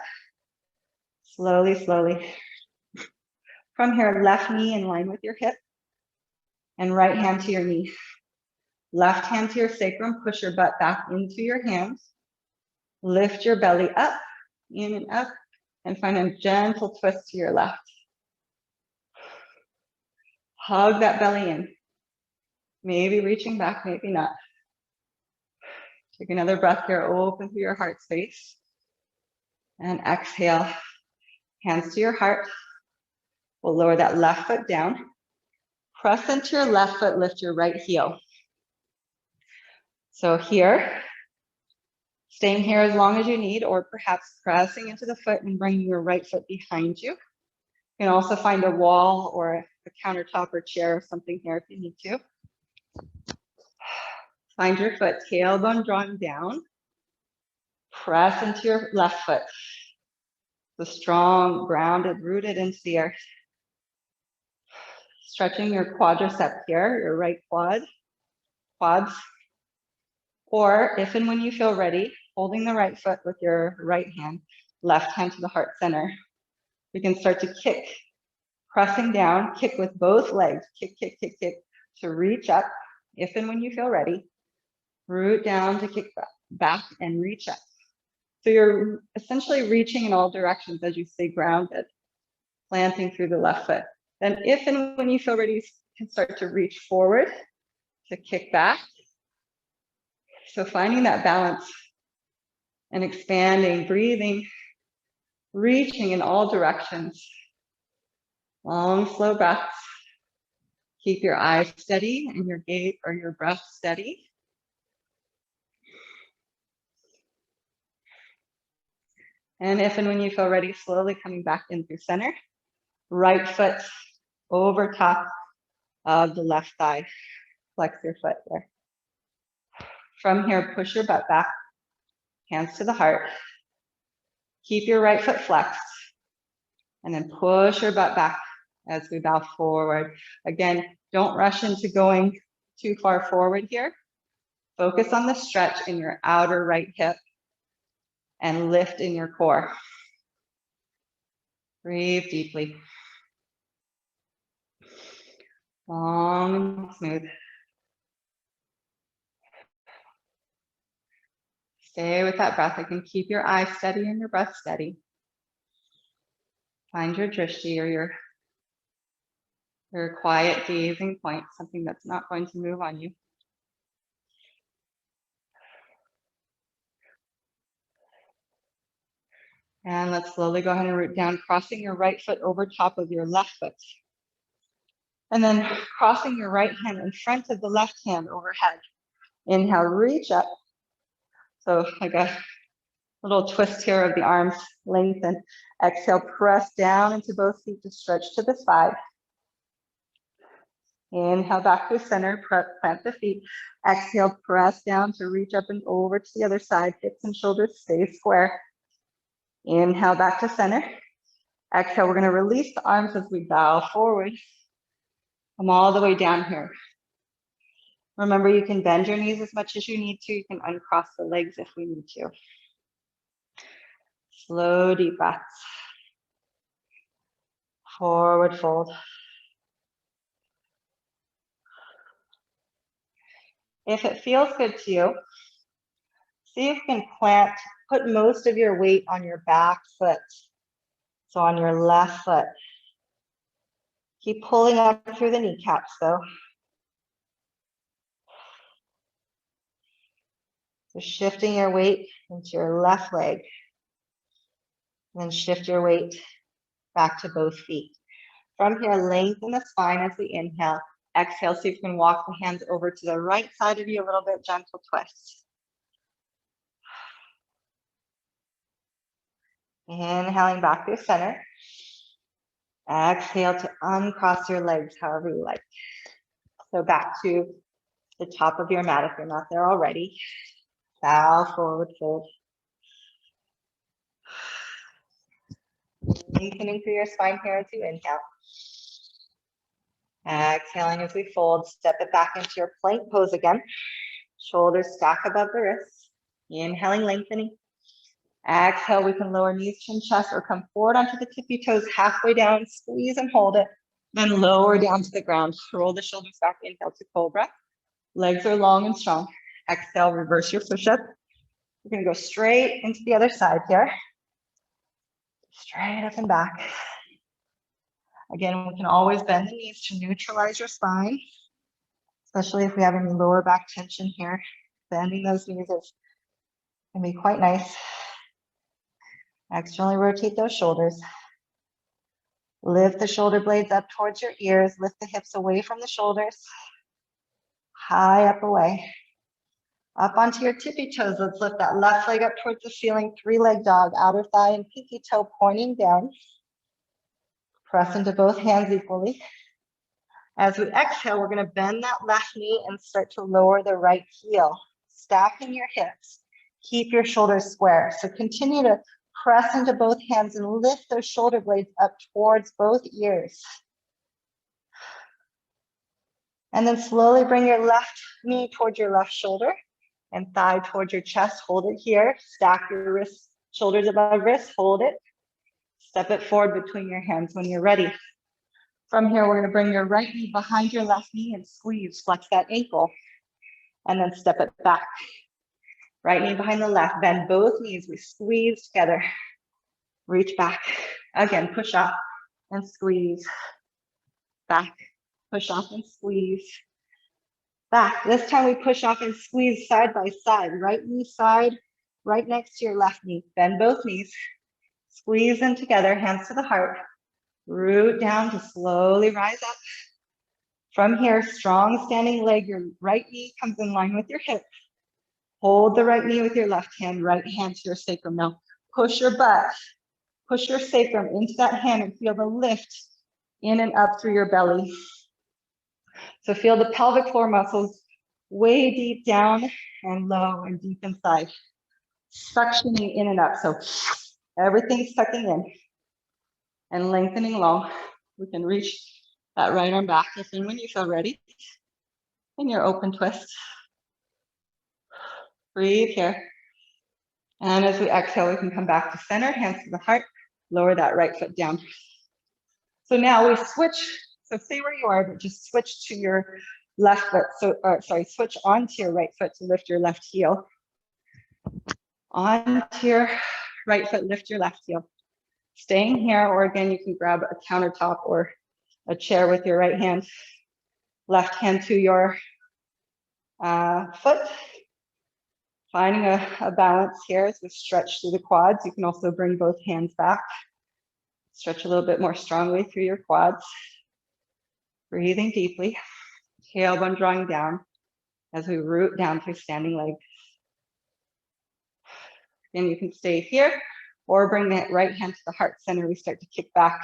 Slowly, slowly. From here, left knee in line with your hip. And right hand to your knee. Left hand to your sacrum. Push your butt back into your hands. Lift your belly up, in and up. And find a gentle twist to your left. Hug that belly in. Maybe reaching back, maybe not. Take another breath here, open through your heart space. And exhale, hands to your heart. We'll lower that left foot down. Press into your left foot, lift your right heel. So here, staying here as long as you need, or perhaps pressing into the foot and bringing your right foot behind you. You can also find a wall or a countertop or chair or something here if you need to. Find your foot, tailbone drawing down. Press into your left foot. So strong, grounded, rooted into the earth. Stretching your quadricep here, your right quads. Or if and when you feel ready, holding the right foot with your right hand, left hand to the heart center. You can start to kick, pressing down, kick with both legs, kick, kick, kick, kick, to reach up. If and when you feel ready, root down to kick back and reach up. So you're essentially reaching in all directions as you stay grounded, planting through the left foot. Then if and when you feel ready, you can start to reach forward to kick back. So finding that balance and expanding, breathing, reaching in all directions. Long, slow breaths. Keep your eyes steady and your gait or your breath steady. And if and when you feel ready, slowly coming back in through center. Right foot over top of the left thigh. Flex your foot there. From here, push your butt back, hands to the heart. Keep your right foot flexed. And then push your butt back as we bow forward. Again, don't rush into going too far forward here. Focus on the stretch in your outer right hip and lift in your core. Breathe deeply. Long and smooth. Stay with that breath. Again, keep your eyes steady and your breath steady. Find your drishti or your quiet gazing point, something that's not going to move on you. And let's slowly go ahead and root down, crossing your right foot over top of your left foot. And then crossing your right hand in front of the left hand overhead. Inhale, reach up. So like a little twist here of the arms, lengthen. Exhale, press down into both feet to stretch to the side. Inhale, back to center, plant the feet. Exhale, press down to reach up and over to the other side. Hips and shoulders stay square. Inhale, back to center. Exhale, we're gonna release the arms as we bow forward. Come all the way down here. Remember, you can bend your knees as much as you need to. You can uncross the legs if we need to. Slow, deep breaths. Forward fold. If it feels good to you, see if you can put most of your weight on your back foot. So on your left foot. Keep pulling up through the kneecaps though. So shifting your weight into your left leg. And then shift your weight back to both feet. From here, lengthen the spine as we inhale. Exhale, see if you can walk the hands over to the right side of you a little bit, gentle twist. Inhaling back to center. Exhale to uncross your legs however you like. So back to the top of your mat if you're not there already. Bow, forward fold. Lengthening through your spine here as you inhale. Exhaling as we fold, step it back into your plank pose again. Shoulders stack above the wrists. Inhaling, lengthening. Exhale, we can lower knees, chin, chest, or come forward onto the tippy toes, halfway down, squeeze and hold it. Then lower down to the ground. Roll the shoulders back, inhale to cobra. Legs are long and strong. Exhale, reverse your push-up. We're gonna go straight into the other side here. Straight up and back. Again, we can always bend the knees to neutralize your spine, especially if we have any lower back tension here. Bending those knees can be quite nice. Externally rotate those shoulders. Lift the shoulder blades up towards your ears. Lift the hips away from the shoulders. High up away. Up onto your tippy toes. Let's lift that left leg up towards the ceiling. Three-leg dog. Outer thigh and pinky toe pointing down. Press into both hands equally. As we exhale, we're going to bend that left knee and start to lower the right heel, stacking your hips. Keep your shoulders square. So continue to press into both hands and lift those shoulder blades up towards both ears. And then slowly bring your left knee towards your left shoulder and thigh towards your chest. Hold it here. Stack your wrists, shoulders above wrists. Hold it. Step it forward between your hands when you're ready. From here, we're going to bring your right knee behind your left knee and squeeze, flex that ankle, and then step it back. Right knee behind the left, bend both knees. We squeeze together. Reach back. Again, push up and squeeze. Back. Push off and squeeze. Back. This time we push off and squeeze side by side. Right knee side, right next to your left knee. Bend both knees. Squeeze them together, hands to the heart. Root down to slowly rise up. From here, strong standing leg. Your right knee comes in line with your hip. Hold the right knee with your left hand, right hand to your sacrum. Now push your butt, push your sacrum into that hand and feel the lift in and up through your belly. So feel the pelvic floor muscles way deep down and low and deep inside. Suctioning in and up. So everything's sucking in and lengthening long. We can reach that right arm back if and when you feel ready. In your open twist. Breathe here. And as we exhale, we can come back to center, hands to the heart, lower that right foot down. So now we switch. So stay where you are, but just switch to your left foot. So, switch onto your right foot to lift your left heel. Onto your right foot, lift your left heel. Staying here, or again, you can grab a countertop or a chair with your right hand. Left hand to your foot. Finding a balance here as we stretch through the quads. You can also bring both hands back. Stretch a little bit more strongly through your quads. Breathing deeply. Tailbone drawing down as we root down through standing legs. Then you can stay here or bring that right hand to the heart center. We start to kick back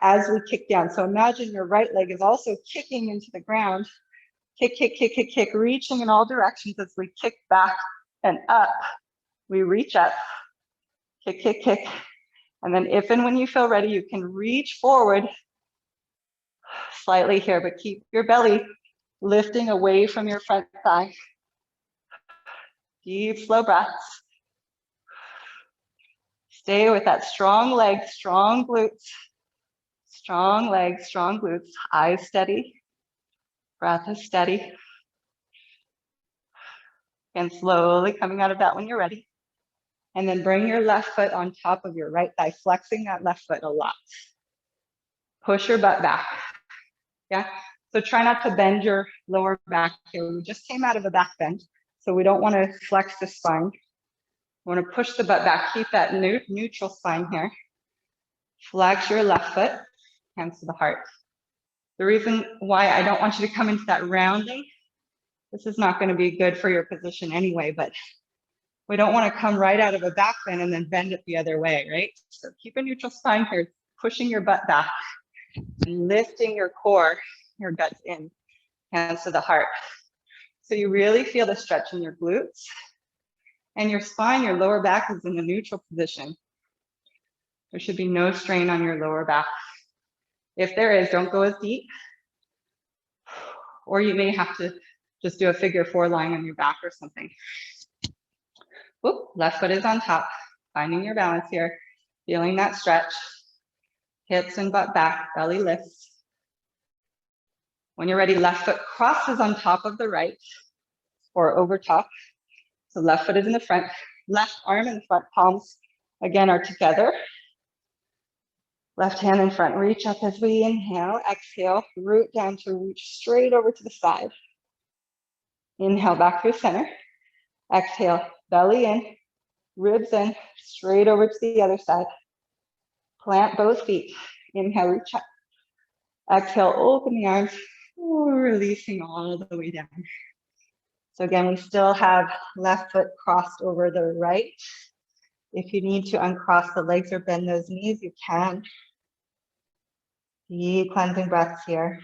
as we kick down. So imagine your right leg is also kicking into the ground. Kick, kick, kick, kick, kick, reaching in all directions as we kick back and up. We reach up, kick, kick, kick. And then if and when you feel ready, you can reach forward slightly here, but keep your belly lifting away from your front thigh. Deep, slow breaths. Stay with that strong leg, strong glutes. Strong legs, strong glutes. Eyes steady. Breath is steady. And slowly coming out of that when you're ready. And then bring your left foot on top of your right thigh, flexing that left foot a lot. Push your butt back. Yeah. So try not to bend your lower back here. We just came out of a back bend, so we don't want to flex the spine. We want to push the butt back. Keep that neutral spine here. Flex your left foot, hands to the heart. The reason why I don't want you to come into that rounding, this is not going to be good for your position anyway, but we don't want to come right out of a back bend and then bend it the other way, right? So keep a neutral spine here, pushing your butt back, and lifting your core, your guts in, hands to the heart. So you really feel the stretch in your glutes and your spine, your lower back is in a neutral position. There should be no strain on your lower back. If there is, don't go as deep, or you may have to just do a figure 4 lying on your back or something. Whoop, left foot is on top, finding your balance here, feeling that stretch, hips and butt back, belly lifts. When you're ready, left foot crosses on top of the right or over top. So left foot is in the front, left arm in the front, palms again are together. Left hand in front, reach up as we inhale, exhale, root down to reach straight over to the side. Inhale back through center, exhale, belly in, ribs in, straight over to the other side. Plant both feet, inhale, reach up. Exhale, open the arms, releasing all the way down. So again, we still have left foot crossed over the right. If you need to uncross the legs or bend those knees, you can. Deep cleansing breaths here.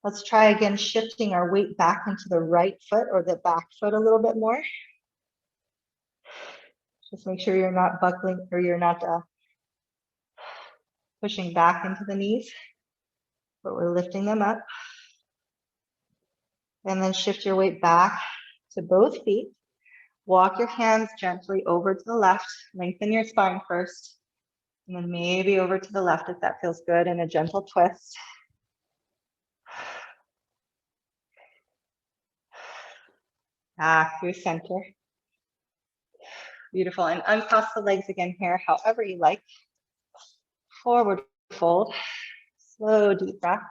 Let's try again, shifting our weight back into the right foot or the back foot a little bit more. Just make sure you're not buckling or you're not pushing back into the knees, but we're lifting them up. And then shift your weight back to both feet. Walk your hands gently over to the left. Lengthen your spine first. And then maybe over to the left if that feels good, in a gentle twist. Back through center. Beautiful. And uncross the legs again here, however you like. Forward fold. Slow, deep breaths.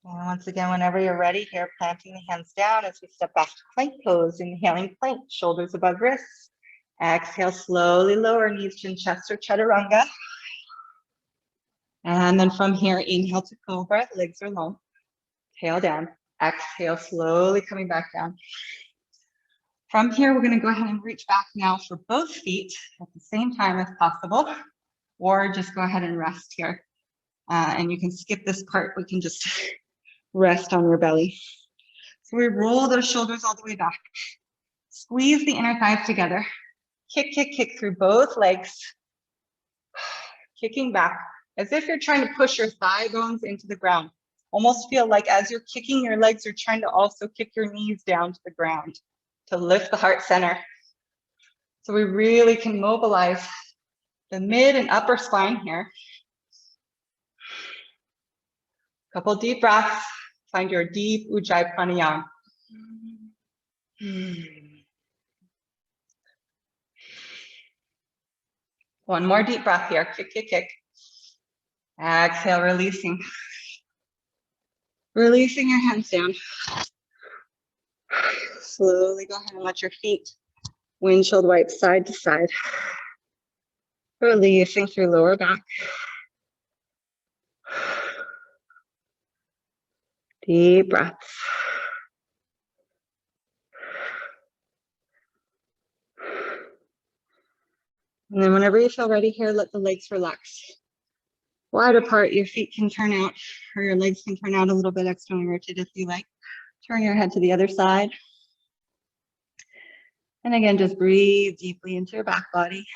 And once again, whenever you're ready here, planting the hands down as we step back to plank pose. Inhaling plank, shoulders above wrists. Exhale, slowly lower knees, chin, chest, or chaturanga. And then from here, inhale to cobra, legs are long. Tail down. Exhale, slowly coming back down. From here, we're going to go ahead and reach back now for both feet at the same time as possible, or just go ahead and rest here. And you can skip this part. We can just rest on your belly. So we roll those shoulders all the way back. Squeeze the inner thighs together. Kick, kick, kick through both legs. Kicking back as if you're trying to push your thigh bones into the ground. Almost feel like as you're kicking your legs, you're trying to also kick your knees down to the ground to lift the heart center. So we really can mobilize the mid and upper spine here. Couple deep breaths. Find your deep Ujjayi pranayama. One more deep breath here. Kick, kick, kick. Exhale, releasing. Releasing your hands down. Slowly go ahead and let your feet windshield wipe side to side. Releasing through lower back. Deep breaths. And then whenever you feel ready here, let the legs relax. Wide apart, your feet can turn out, or your legs can turn out a little bit externally rotated if you like. Turn your head to the other side. And again, just breathe deeply into your back body.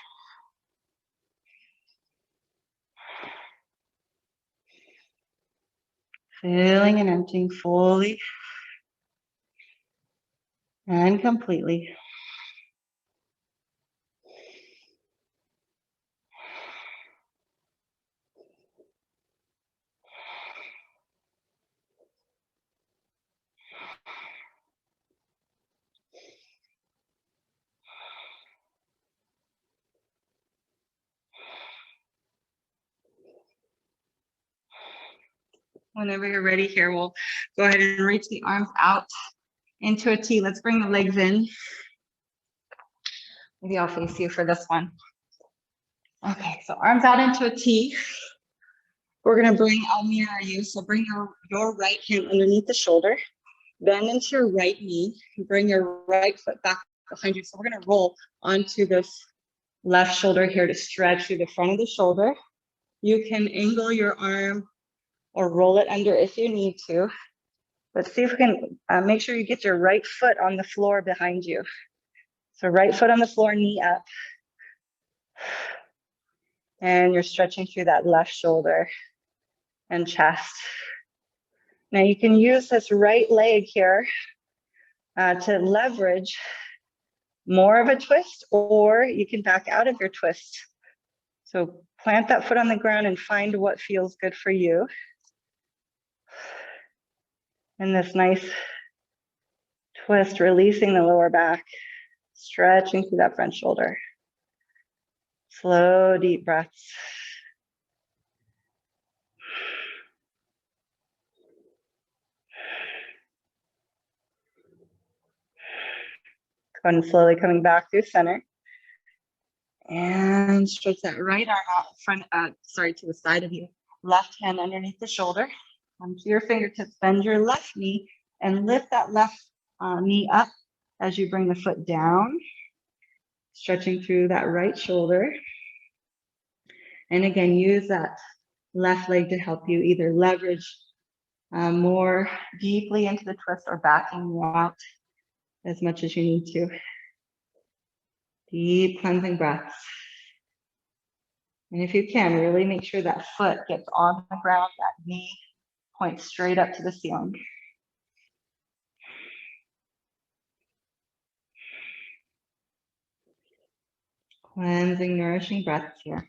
Filling and emptying fully and completely. Whenever you're ready here, we'll go ahead and reach the arms out into a T. Let's bring the legs in. Maybe I'll face you for this one. Okay, so arms out into a T. We're gonna I'll mirror you. So bring your right hand underneath the shoulder, bend into your right knee, bring your right foot back behind you. So we're gonna roll onto this left shoulder here to stretch through the front of the shoulder. You can angle your arm or roll it under if you need to. Let's see if we can make sure you get your right foot on the floor behind you. So right foot on the floor, knee up. And you're stretching through that left shoulder and chest. Now you can use this right leg here to leverage more of a twist, or you can back out of your twist. So plant that foot on the ground and find what feels good for you. And this nice twist, releasing the lower back, stretching through that front shoulder. Slow, deep breaths. And slowly coming back through center. And stretch that right arm out front, to the side of you. Left hand underneath the shoulder. Onto your fingertips, bend your left knee and lift that left knee up as you bring the foot down, stretching through that right shoulder. And again, use that left leg to help you either leverage more deeply into the twist or backing you out as much as you need to. Deep cleansing breaths. And if you can, really make sure that foot gets on the ground, that knee points straight up to the ceiling. Cleansing, nourishing breaths here.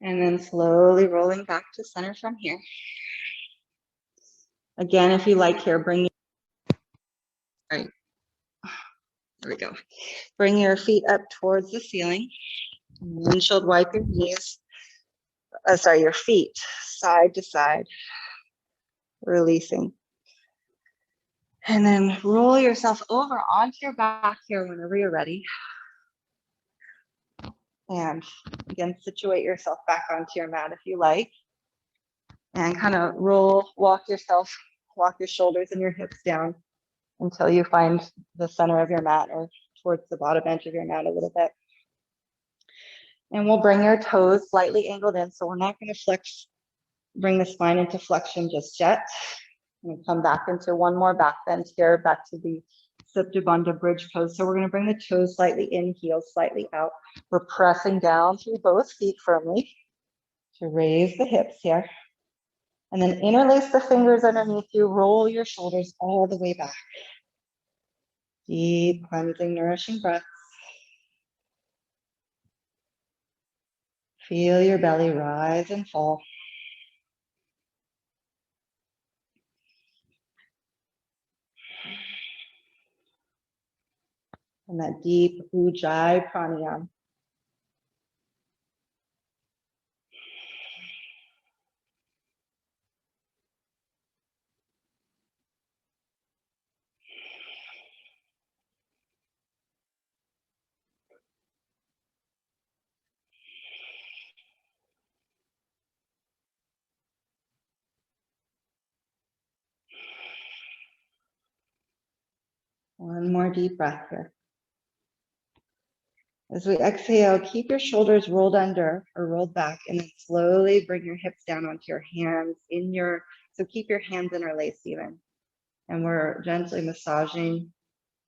And then slowly rolling back to center from here. Again, if you like here, bring there we go. Bring your feet up towards the ceiling. Windshield wipe your knees. Your feet side to side, releasing. And then roll yourself over onto your back here whenever you're ready. And again, situate yourself back onto your mat if you like. And kind of walk your shoulders and your hips down until you find the center of your mat or towards the bottom edge of your mat a little bit. And we'll bring your toes slightly angled in. So we're not going to bring the spine into flexion just yet. And come back into one more back bend here, back to the Supta Bandha bridge pose. So we're going to bring the toes slightly in, heels slightly out. We're pressing down through both feet firmly to raise the hips here. And then interlace the fingers underneath you, roll your shoulders all the way back. Deep, cleansing, nourishing breaths. Feel your belly rise and fall. And that deep Ujjayi pranayama. One more deep breath here. As we exhale, keep your shoulders rolled under or rolled back, and then slowly bring your hips down onto your hands so keep your hands interlaced even. And we're gently massaging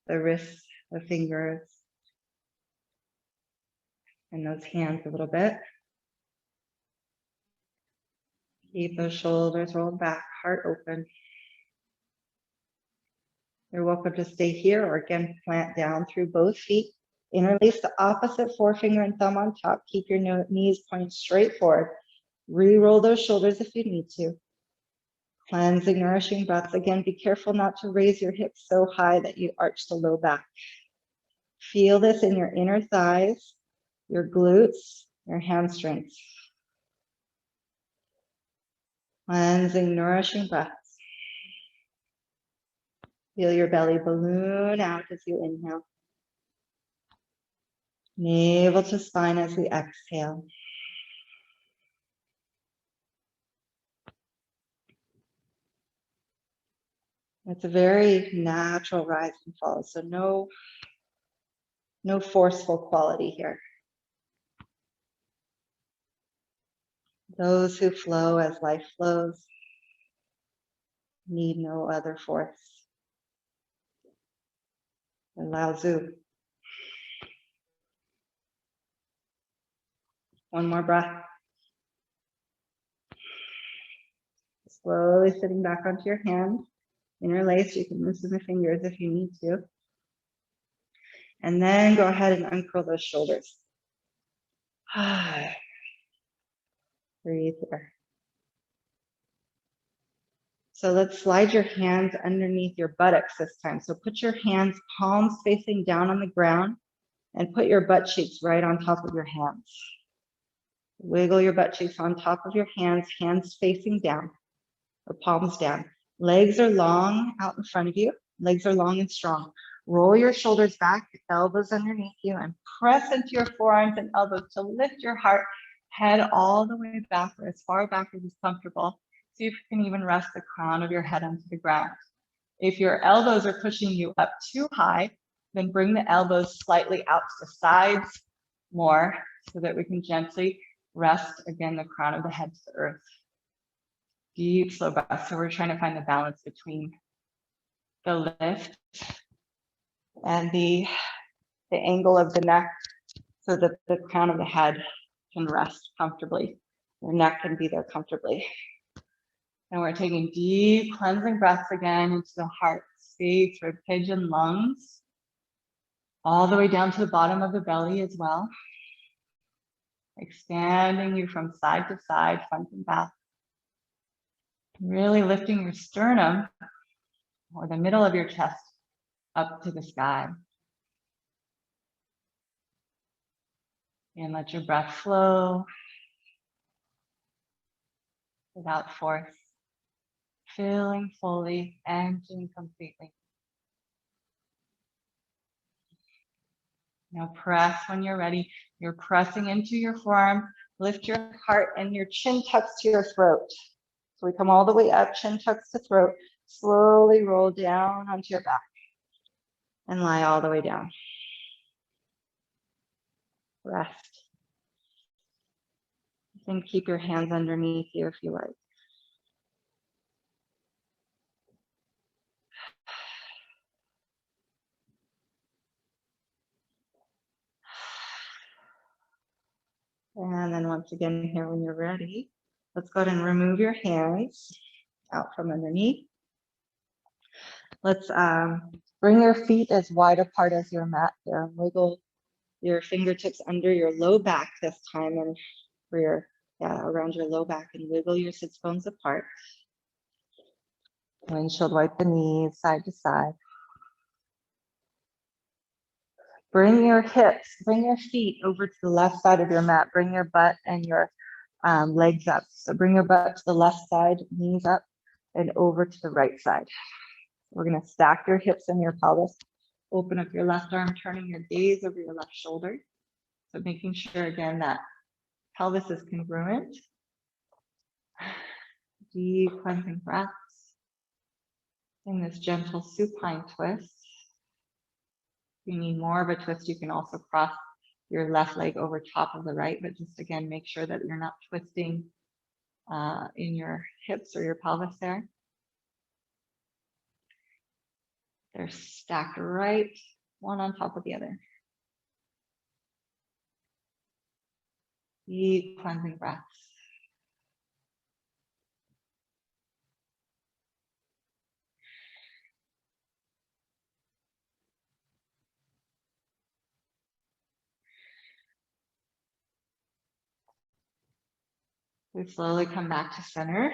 the wrists, the fingers, and those hands a little bit. Keep those shoulders rolled back, heart open. You're welcome to stay here or again, plant down through both feet. Interlace the opposite forefinger and thumb on top. Keep your knees pointing straight forward. Re-roll those shoulders if you need to. Cleansing, nourishing breaths. Again, be careful not to raise your hips so high that you arch the low back. Feel this in your inner thighs, your glutes, your hamstrings. Cleansing, nourishing breaths. Feel your belly balloon out as you inhale. Navel to spine as we exhale. It's a very natural rise and fall, so no forceful quality here. Those who flow as life flows need no other force. And Lao Tzu. One more breath. Slowly sitting back onto your hands. Interlace, you can loosen the fingers if you need to. And then go ahead and uncurl those shoulders. Breathe here. So let's slide your hands underneath your buttocks this time. So put your hands, palms facing down on the ground, and put your butt cheeks right on top of your hands. Wiggle your butt cheeks on top of your hands, hands facing down, or palms down. Legs are long out in front of you. Legs are long and strong. Roll your shoulders back, elbows underneath you, and press into your forearms and elbows to lift your heart, head all the way back, or as far back as is comfortable. See if you can even rest the crown of your head onto the ground. If your elbows are pushing you up too high, then bring the elbows slightly out to the sides more so that we can gently rest again the crown of the head to the earth. Deep, slow breath. So we're trying to find the balance between the lift and the angle of the neck so that the crown of the head can rest comfortably. Your neck can be there comfortably. And we're taking deep cleansing breaths again into the heart space, rib cage and lungs, all the way down to the bottom of the belly as well. Expanding you from side to side, front and back. Really lifting your sternum or the middle of your chest up to the sky. And let your breath flow without force, filling fully, emptying completely. Now press when you're ready. You're pressing into your forearm. Lift your heart and your chin tucks to your throat. So we come all the way up, chin tucks to throat. Slowly roll down onto your back and lie all the way down. Rest. You can keep your hands underneath you if you like. And then once again here when you're ready, let's go ahead and remove your hands out from underneath. Let's bring your feet as wide apart as your mat here. Wiggle your fingertips under your low back this time and for your, around your low back, and wiggle your sits bones apart. Windshield wipe the knees side to side. Bring your hips, bring your feet over to the left side of your mat. Bring your butt and your legs up. So bring your butt to the left side, knees up, and over to the right side. We're going to stack your hips and your pelvis. Open up your left arm, turning your gaze over your left shoulder. So making sure again that pelvis is congruent. Deep cleansing breaths. In this gentle supine twist. If you need more of a twist, you can also cross your left leg over top of the right, but just again, make sure that you're not twisting in your hips or your pelvis there. They're stacked right, one on top of the other. Deep cleansing breaths. We slowly come back to center.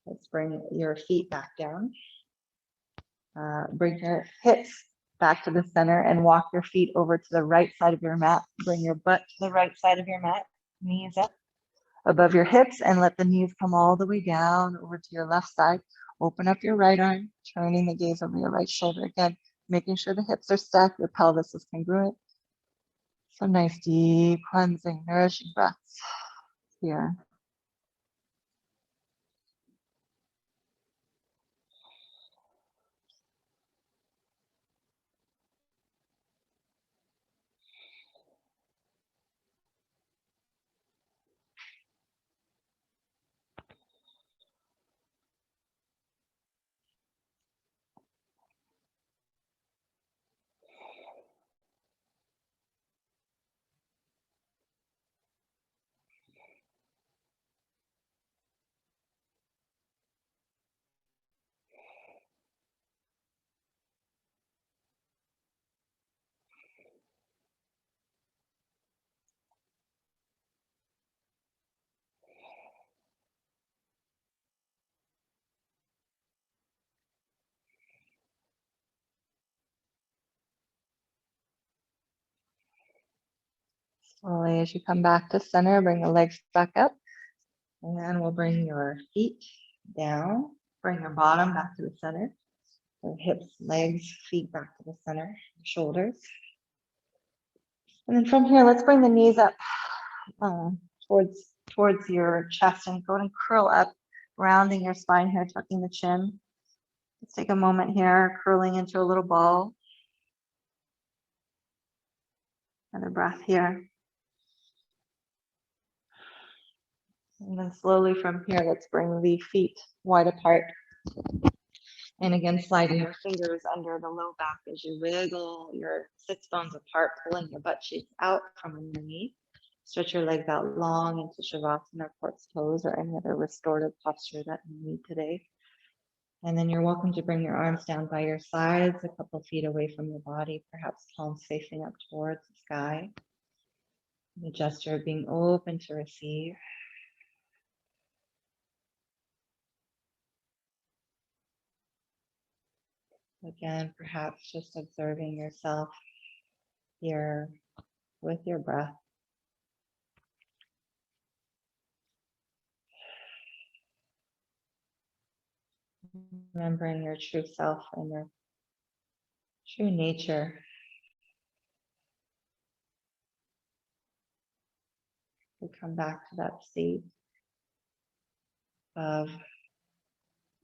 Let's bring your feet back down. Bring your hips back to the center and walk your feet over to the right side of your mat. Bring your butt to the right side of your mat, knees up above your hips, and let the knees come all the way down over to your left side. Open up your right arm, turning the gaze over your right shoulder again, making sure the hips are stacked, your pelvis is congruent. Some nice deep cleansing, nourishing breaths here. Slowly as you come back to center, bring the legs back up. And we'll bring your feet down. Bring your bottom back to the center. So hips, legs, feet back to the center, shoulders. And then from here, let's bring the knees up towards your chest and go and curl up, rounding your spine here, tucking the chin. Let's take a moment here, curling into a little ball. Another breath here. And then slowly from here, let's bring the feet wide apart. And again, sliding your fingers under the low back as you wiggle your sits bones apart, pulling your butt cheeks out from underneath. Stretch your legs out long into Shavasana, quartz pose, or any other restorative posture that you need today. And then you're welcome to bring your arms down by your sides, a couple feet away from your body, perhaps palms facing up towards the sky. The gesture of being open to receive. Again, perhaps just observing yourself here with your breath. Remembering your true self and your true nature. We come back to that state of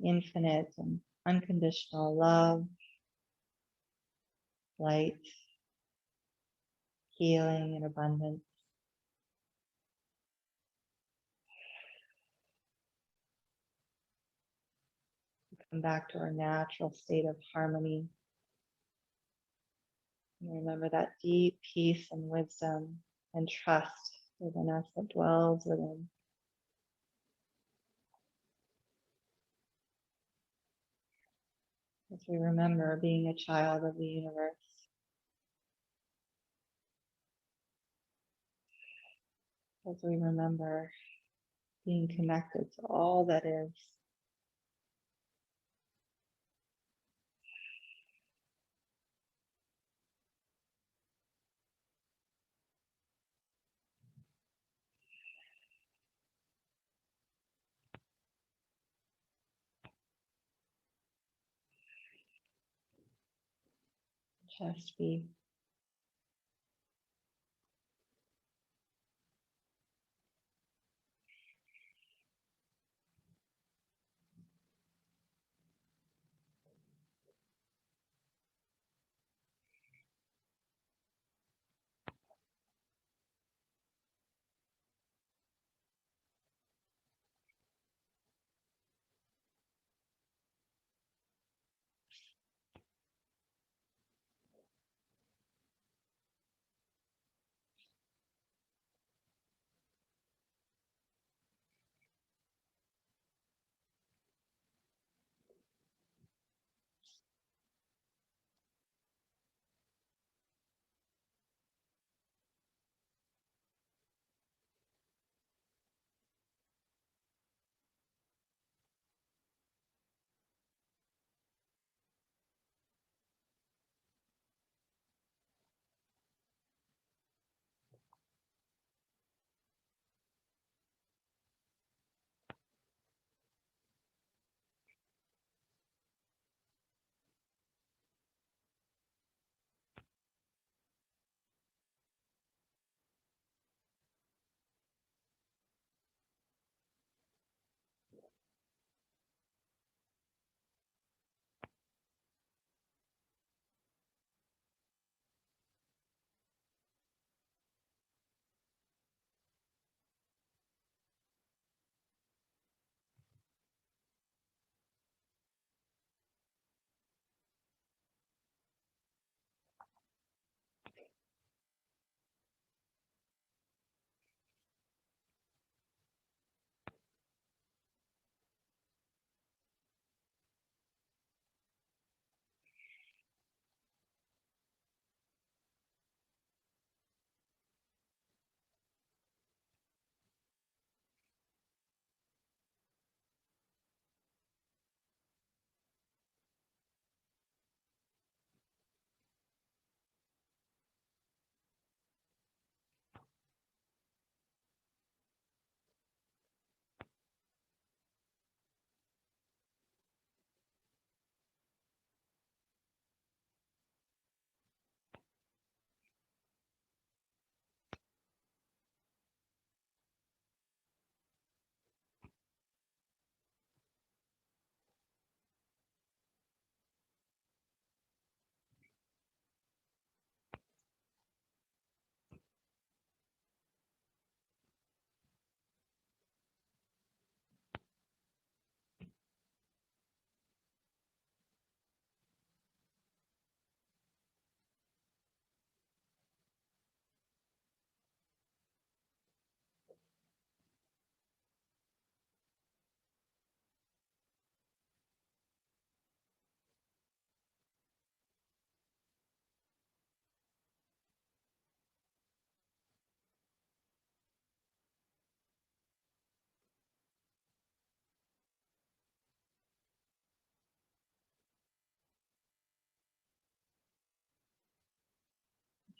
infinite and unconditional love, light, healing, and abundance. We come back to our natural state of harmony. And remember that deep peace and wisdom and trust within us that dwells within. As we remember being a child of the universe. As we remember being connected to all that is. Just be.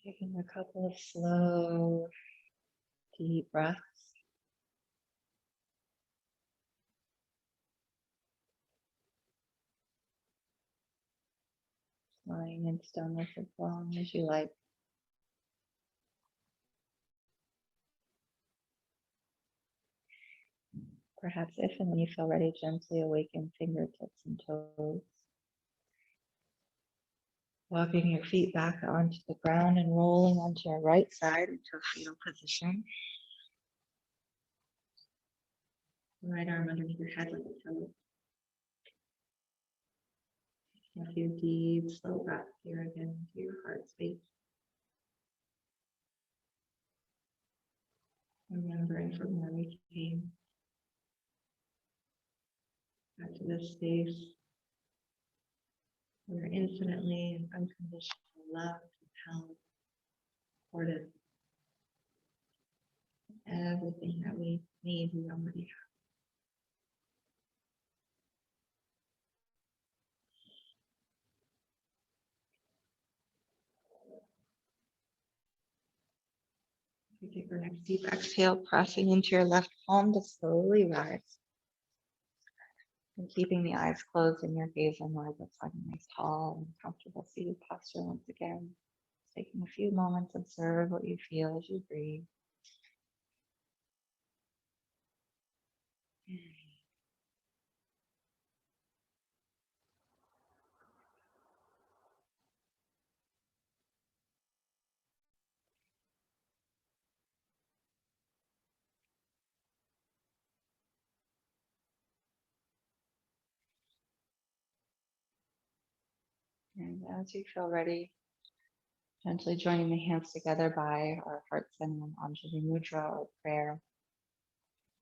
Taking a couple of slow, deep breaths. Lying in stillness as long as you like. Perhaps if and when you feel ready, gently awaken fingertips and toes. Walking your feet back onto the ground and rolling onto your right side into a fetal position. Right arm underneath your head like a pillow. A few deep, slow breaths here again into your heart space. Remembering from where we came. Back to this space. We're infinitely and unconditionally loved, held, supported. Everything that we need, we already have. We take our next deep exhale, pressing into your left palm to slowly rise. And keeping the eyes closed and your gaze inward, let's find a nice tall and comfortable seated posture once again. Taking a few moments, observe what you feel as you breathe. And as you feel ready, gently joining the hands together by our heart center and Anjali Mudra or prayer.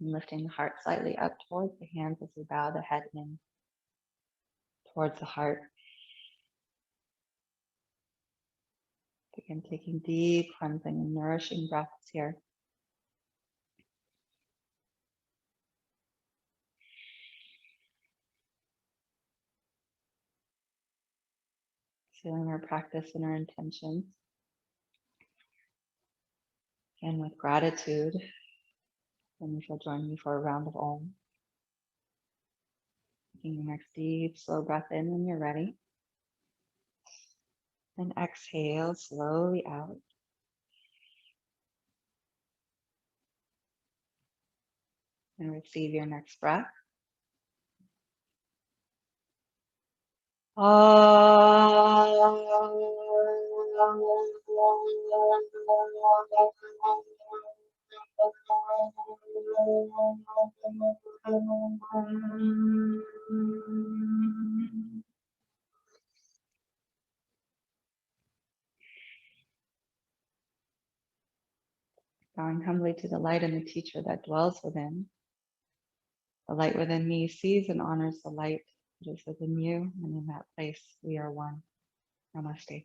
And lifting the heart slightly up towards the hands as we bow the head in towards the heart. Begin taking deep, cleansing and nourishing breaths here. Sealing our practice and our intentions. And with gratitude, then you shall join me for a round of Om. Taking your next deep, slow breath in when you're ready. And exhale slowly out. And receive your next breath. Bowing humbly to the light and the teacher that dwells within. The light within me sees and honors the light that is within you, and in that place we are one. Namaste.